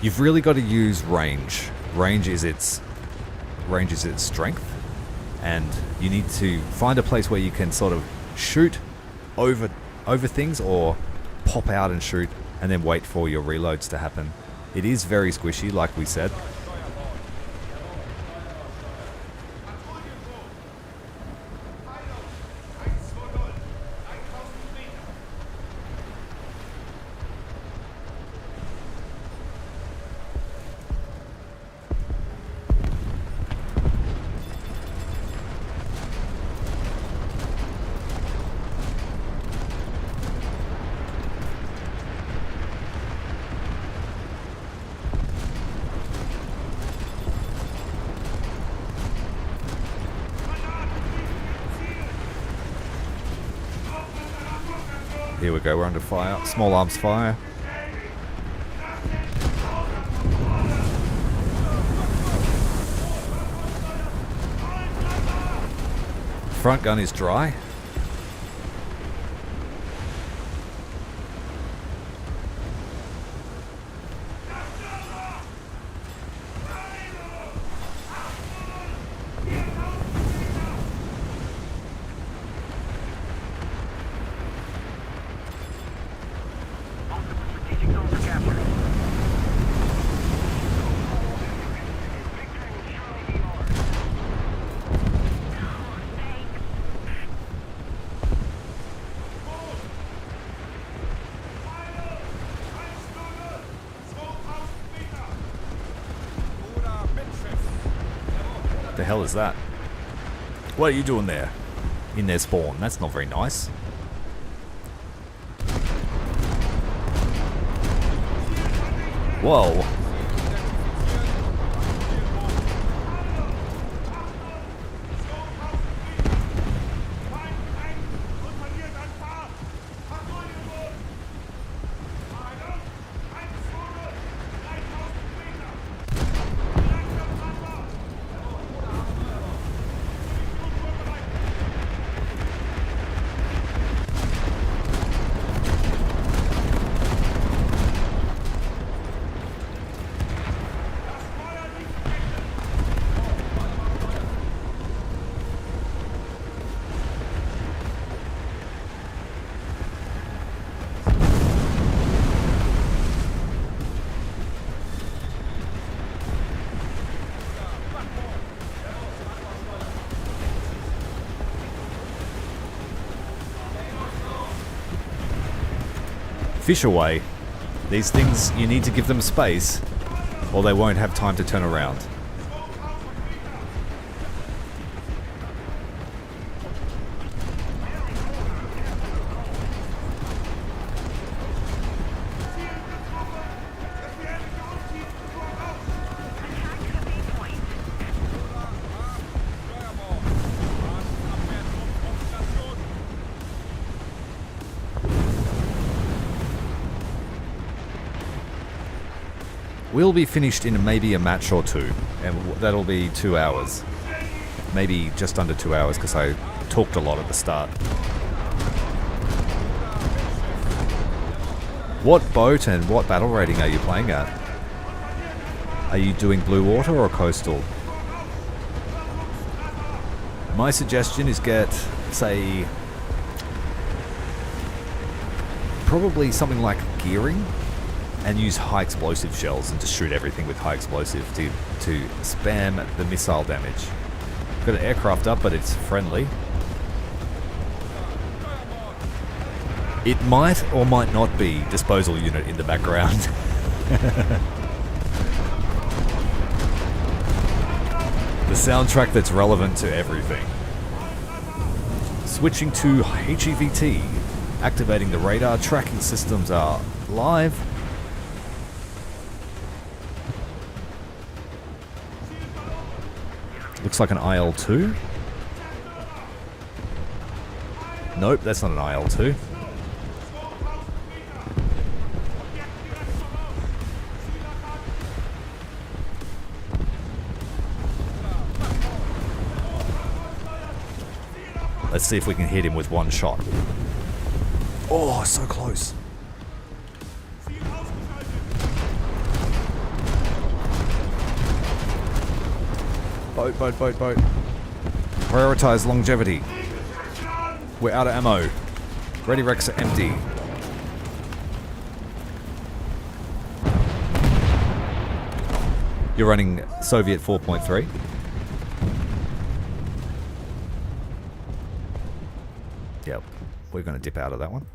You've really got to use range. Range is its strength, and you need to find a place where you can sort of shoot over things or pop out and shoot and then wait for your reloads to happen. It is very squishy, like we said. Here we go, we're under fire. Small arms fire. Front gun is dry. Strategic zones are captured. The hell is that? What are you doing there? In their spawn. That's not very nice. Whoa. Fish away. These things, you need to give them space or they won't have time to turn around. We'll be finished in maybe a match or two, and that'll be 2 hours. Maybe just under 2 hours, because I talked a lot at the start. What boat and what battle rating are you playing at? Are you doing blue water or coastal? My suggestion is get, say, probably something like gearing, and use high explosive shells and just shoot everything with high explosive to spam the missile damage. Got an aircraft up, but it's friendly. It might or might not be disposal unit in the background. The soundtrack that's relevant to everything. Switching to HEVT. Activating the radar tracking systems are live. Looks like an IL-2. Nope, that's not an IL-2. Let's see if we can hit him with one shot. Oh, so close. Boat, boat, boat, boat. Prioritize longevity. We're out of ammo. Ready Rex are empty. You're running Soviet 4.3. Yep, we're going to dip out of that one.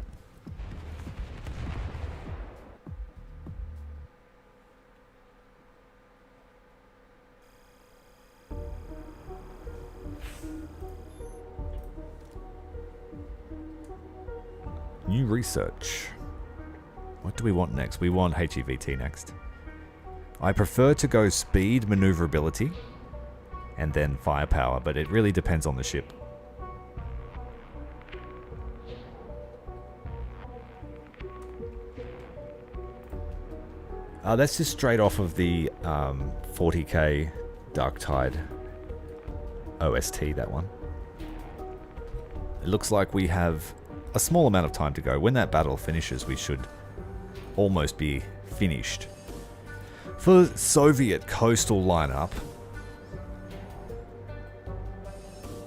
New research. What do we want next? We want HEVT next. I prefer to go speed, maneuverability, and then firepower, but it really depends on the ship. That's just straight off of the 40k Dark Tide OST, that one. It looks like we have a small amount of time to go. When that battle finishes, we should almost be finished. For Soviet coastal lineup,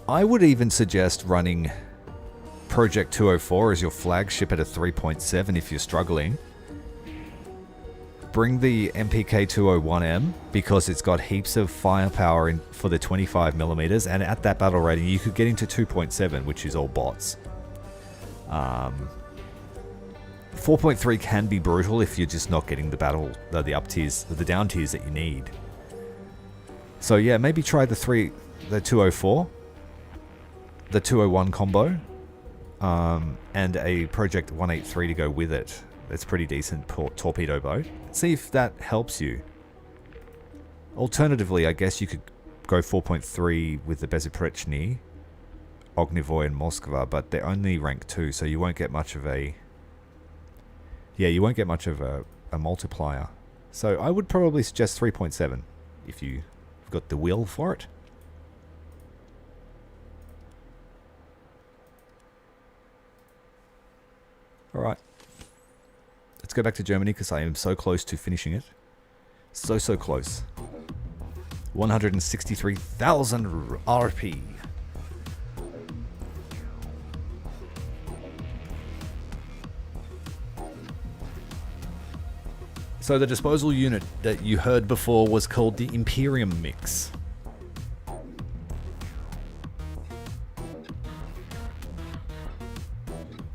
I would even suggest running Project 204 as your flagship at a 3.7 if you're struggling. Bring the MPK-201M because it's got heaps of firepower for the 25mm, and at that battle rating you could get into 2.7, which is all bots. 4.3 can be brutal if you're just not getting the up tiers, the down tiers that you need. So yeah, maybe try the 204, the 201 combo, and a Project 183 to go with it. That's pretty decent torpedo boat. See if that helps you. Alternatively, I guess you could go 4.3 with the Bezoprechny, Ognivoy and Moskva, but they're only rank 2, so you won't get much of a... Yeah, you won't get much of a multiplier. So I would probably suggest 3.7 if you've got the will for it. Alright. Let's go back to Germany because I am so close to finishing it. So close. 163,000 RP. So the disposal unit that you heard before was called the Imperium Mix.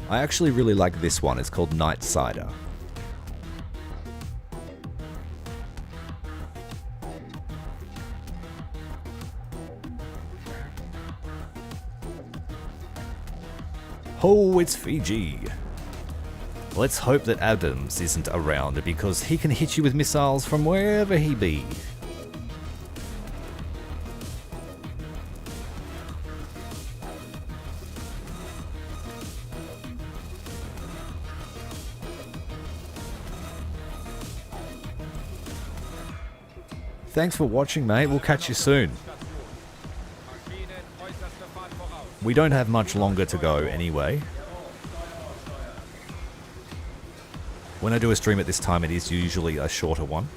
I actually really like this one. It's called Night Sider. Oh, it's Fiji. Let's hope that Adams isn't around because he can hit you with missiles from wherever he be. Thanks for watching, mate. We'll catch you soon. We don't have much longer to go anyway. When I do a stream at this time, it is usually a shorter one.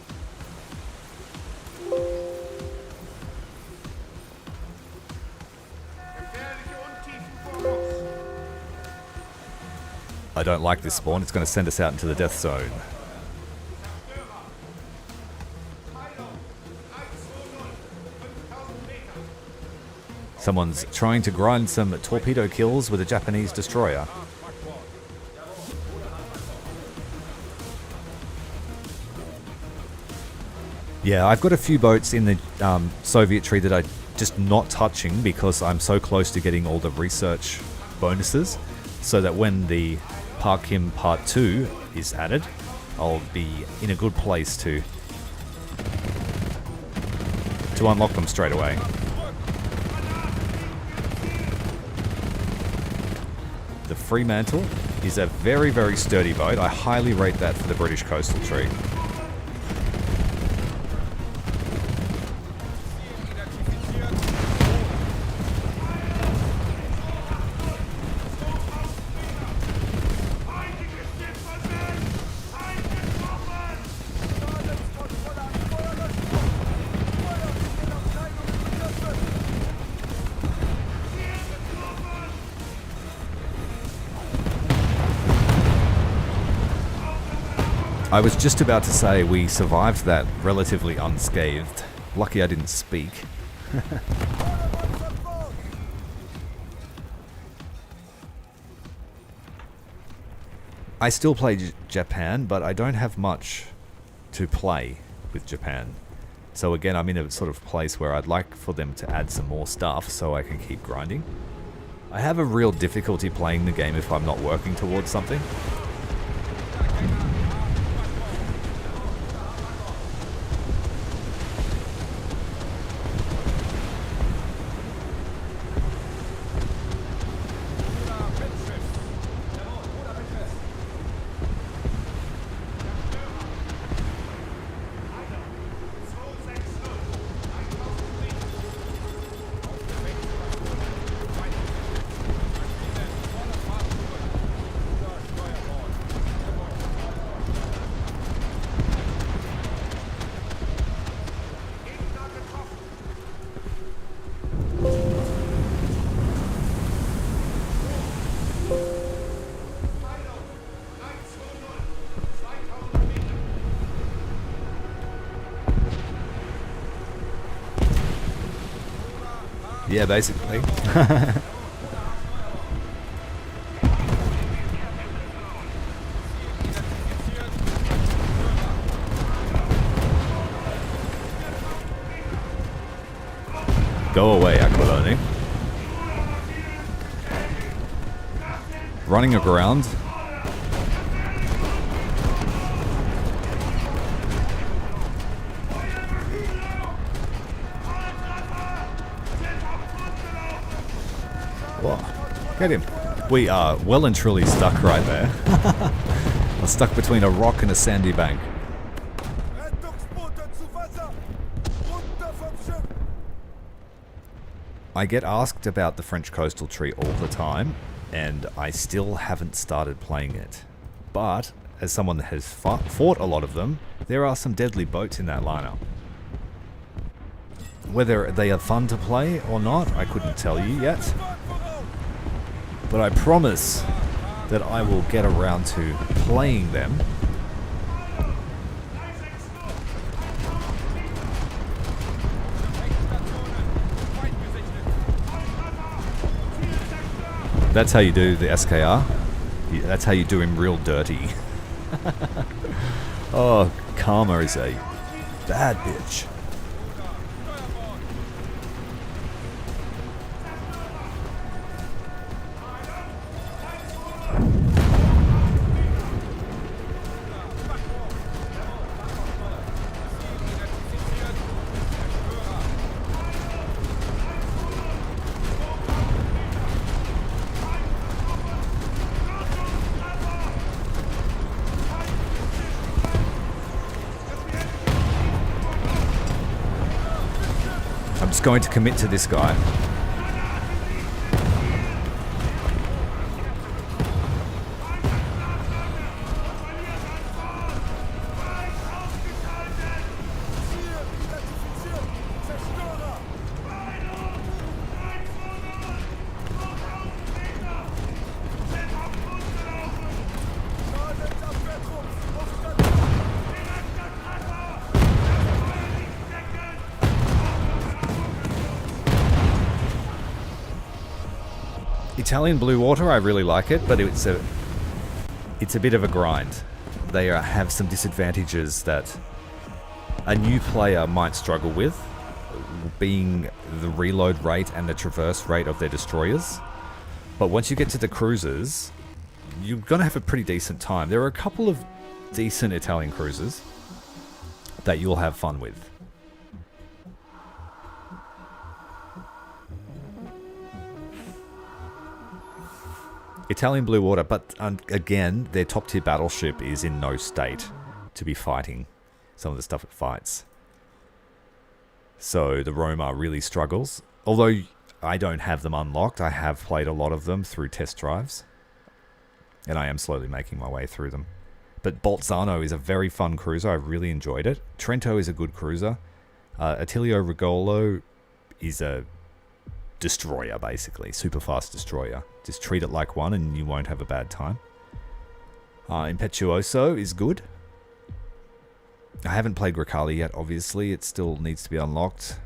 I don't like this spawn. It's going to send us out into the death zone. Someone's trying to grind some torpedo kills with a Japanese destroyer. Yeah, I've got a few boats in the Soviet tree that I'm just not touching because I'm so close to getting all the research bonuses, so that when the Parkim Part 2 is added, I'll be in a good place to unlock them straight away. The Fremantle is a very, very sturdy boat. I highly rate that for the British coastal tree. I was just about to say we survived that relatively unscathed. Lucky I didn't speak. I still play Japan, but I don't have much to play with Japan. So again, I'm in a sort of place where I'd like for them to add some more stuff so I can keep grinding. I have a real difficulty playing the game if I'm not working towards something. Yeah, basically. Go away, Aquiloni. Running aground. Get him. We are well and truly stuck right there. We're stuck between a rock and a sandy bank. I get asked about the French coastal tree all the time, and I still haven't started playing it. But, as someone that has fought a lot of them, there are some deadly boats in that lineup. Whether they are fun to play or not, I couldn't tell you yet. But I promise that I will get around to playing them. That's how you do the SKR. That's how you do him real dirty. Oh, Karma is a bad bitch. I'm just going to commit to this guy. Italian blue water, I really like it, but it's a bit of a grind. They have some disadvantages that a new player might struggle with, being the reload rate and the traverse rate of their destroyers. But once you get to the cruisers, you're going to have a pretty decent time. There are a couple of decent Italian cruisers that you'll have fun with. Italian Blue Water, but again, their top tier battleship is in no state to be fighting some of the stuff it fights. So the Roma really struggles. Although I don't have them unlocked, I have played a lot of them through test drives. And I am slowly making my way through them. But Bolzano is a very fun cruiser. I really enjoyed it. Trento is a good cruiser. Attilio Regolo is a destroyer, basically. Super fast destroyer. Just treat it like one and you won't have a bad time. Impetuoso is good. I haven't played Gracali yet, obviously. It still needs to be unlocked.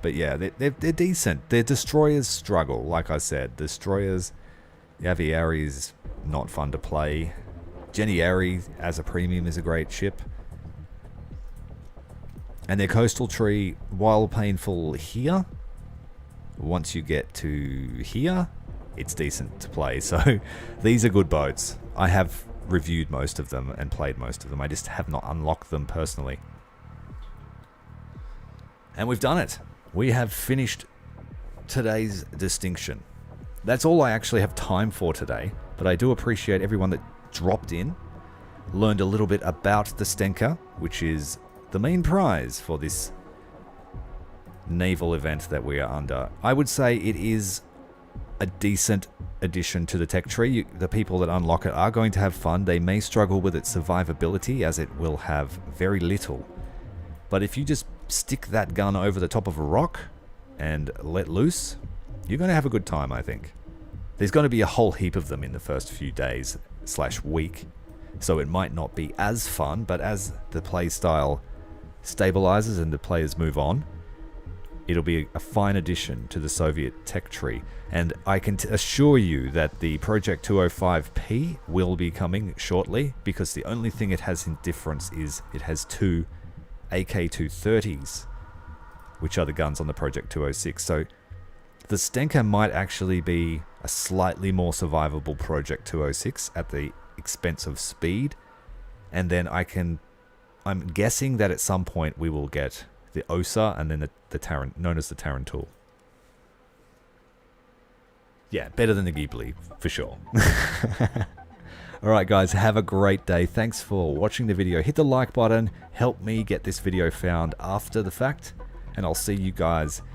But yeah, they're decent. Their destroyers struggle, like I said. Destroyers, Aviary is not fun to play. Genieri as a premium is a great ship. And their coastal tree, while painful here, once you get to here, it's decent to play. So these are good boats. I have reviewed most of them and played most of them. I just have not unlocked them personally. And we've done it. We have finished today's distinction. That's all I actually have time for today, but I do appreciate everyone that dropped in, learned a little bit about the Stenka, which is the main prize for this naval event that we are under. I would say it is a decent addition to the tech tree. The people that unlock it are going to have fun. They may struggle with its survivability as it will have very little. But if you just stick that gun over the top of a rock and let loose, you're going to have a good time, I think. There's going to be a whole heap of them in the first few days / week, so it might not be as fun, but as the play style stabilizes and the players move on, it'll be a fine addition to the Soviet tech tree. And I can assure you that the Project 205P will be coming shortly, because the only thing it has in difference is it has 2 AK-230s, which are the guns on the Project 206. So the Stenka might actually be a slightly more survivable Project 206 at the expense of speed. And then I'm guessing that at some point we will get the Osa and then the Taran, known as the Tarantul. Yeah, better than the Ghibli, for sure. Alright guys, have a great day. Thanks for watching the video. Hit the like button, help me get this video found after the fact, and I'll see you guys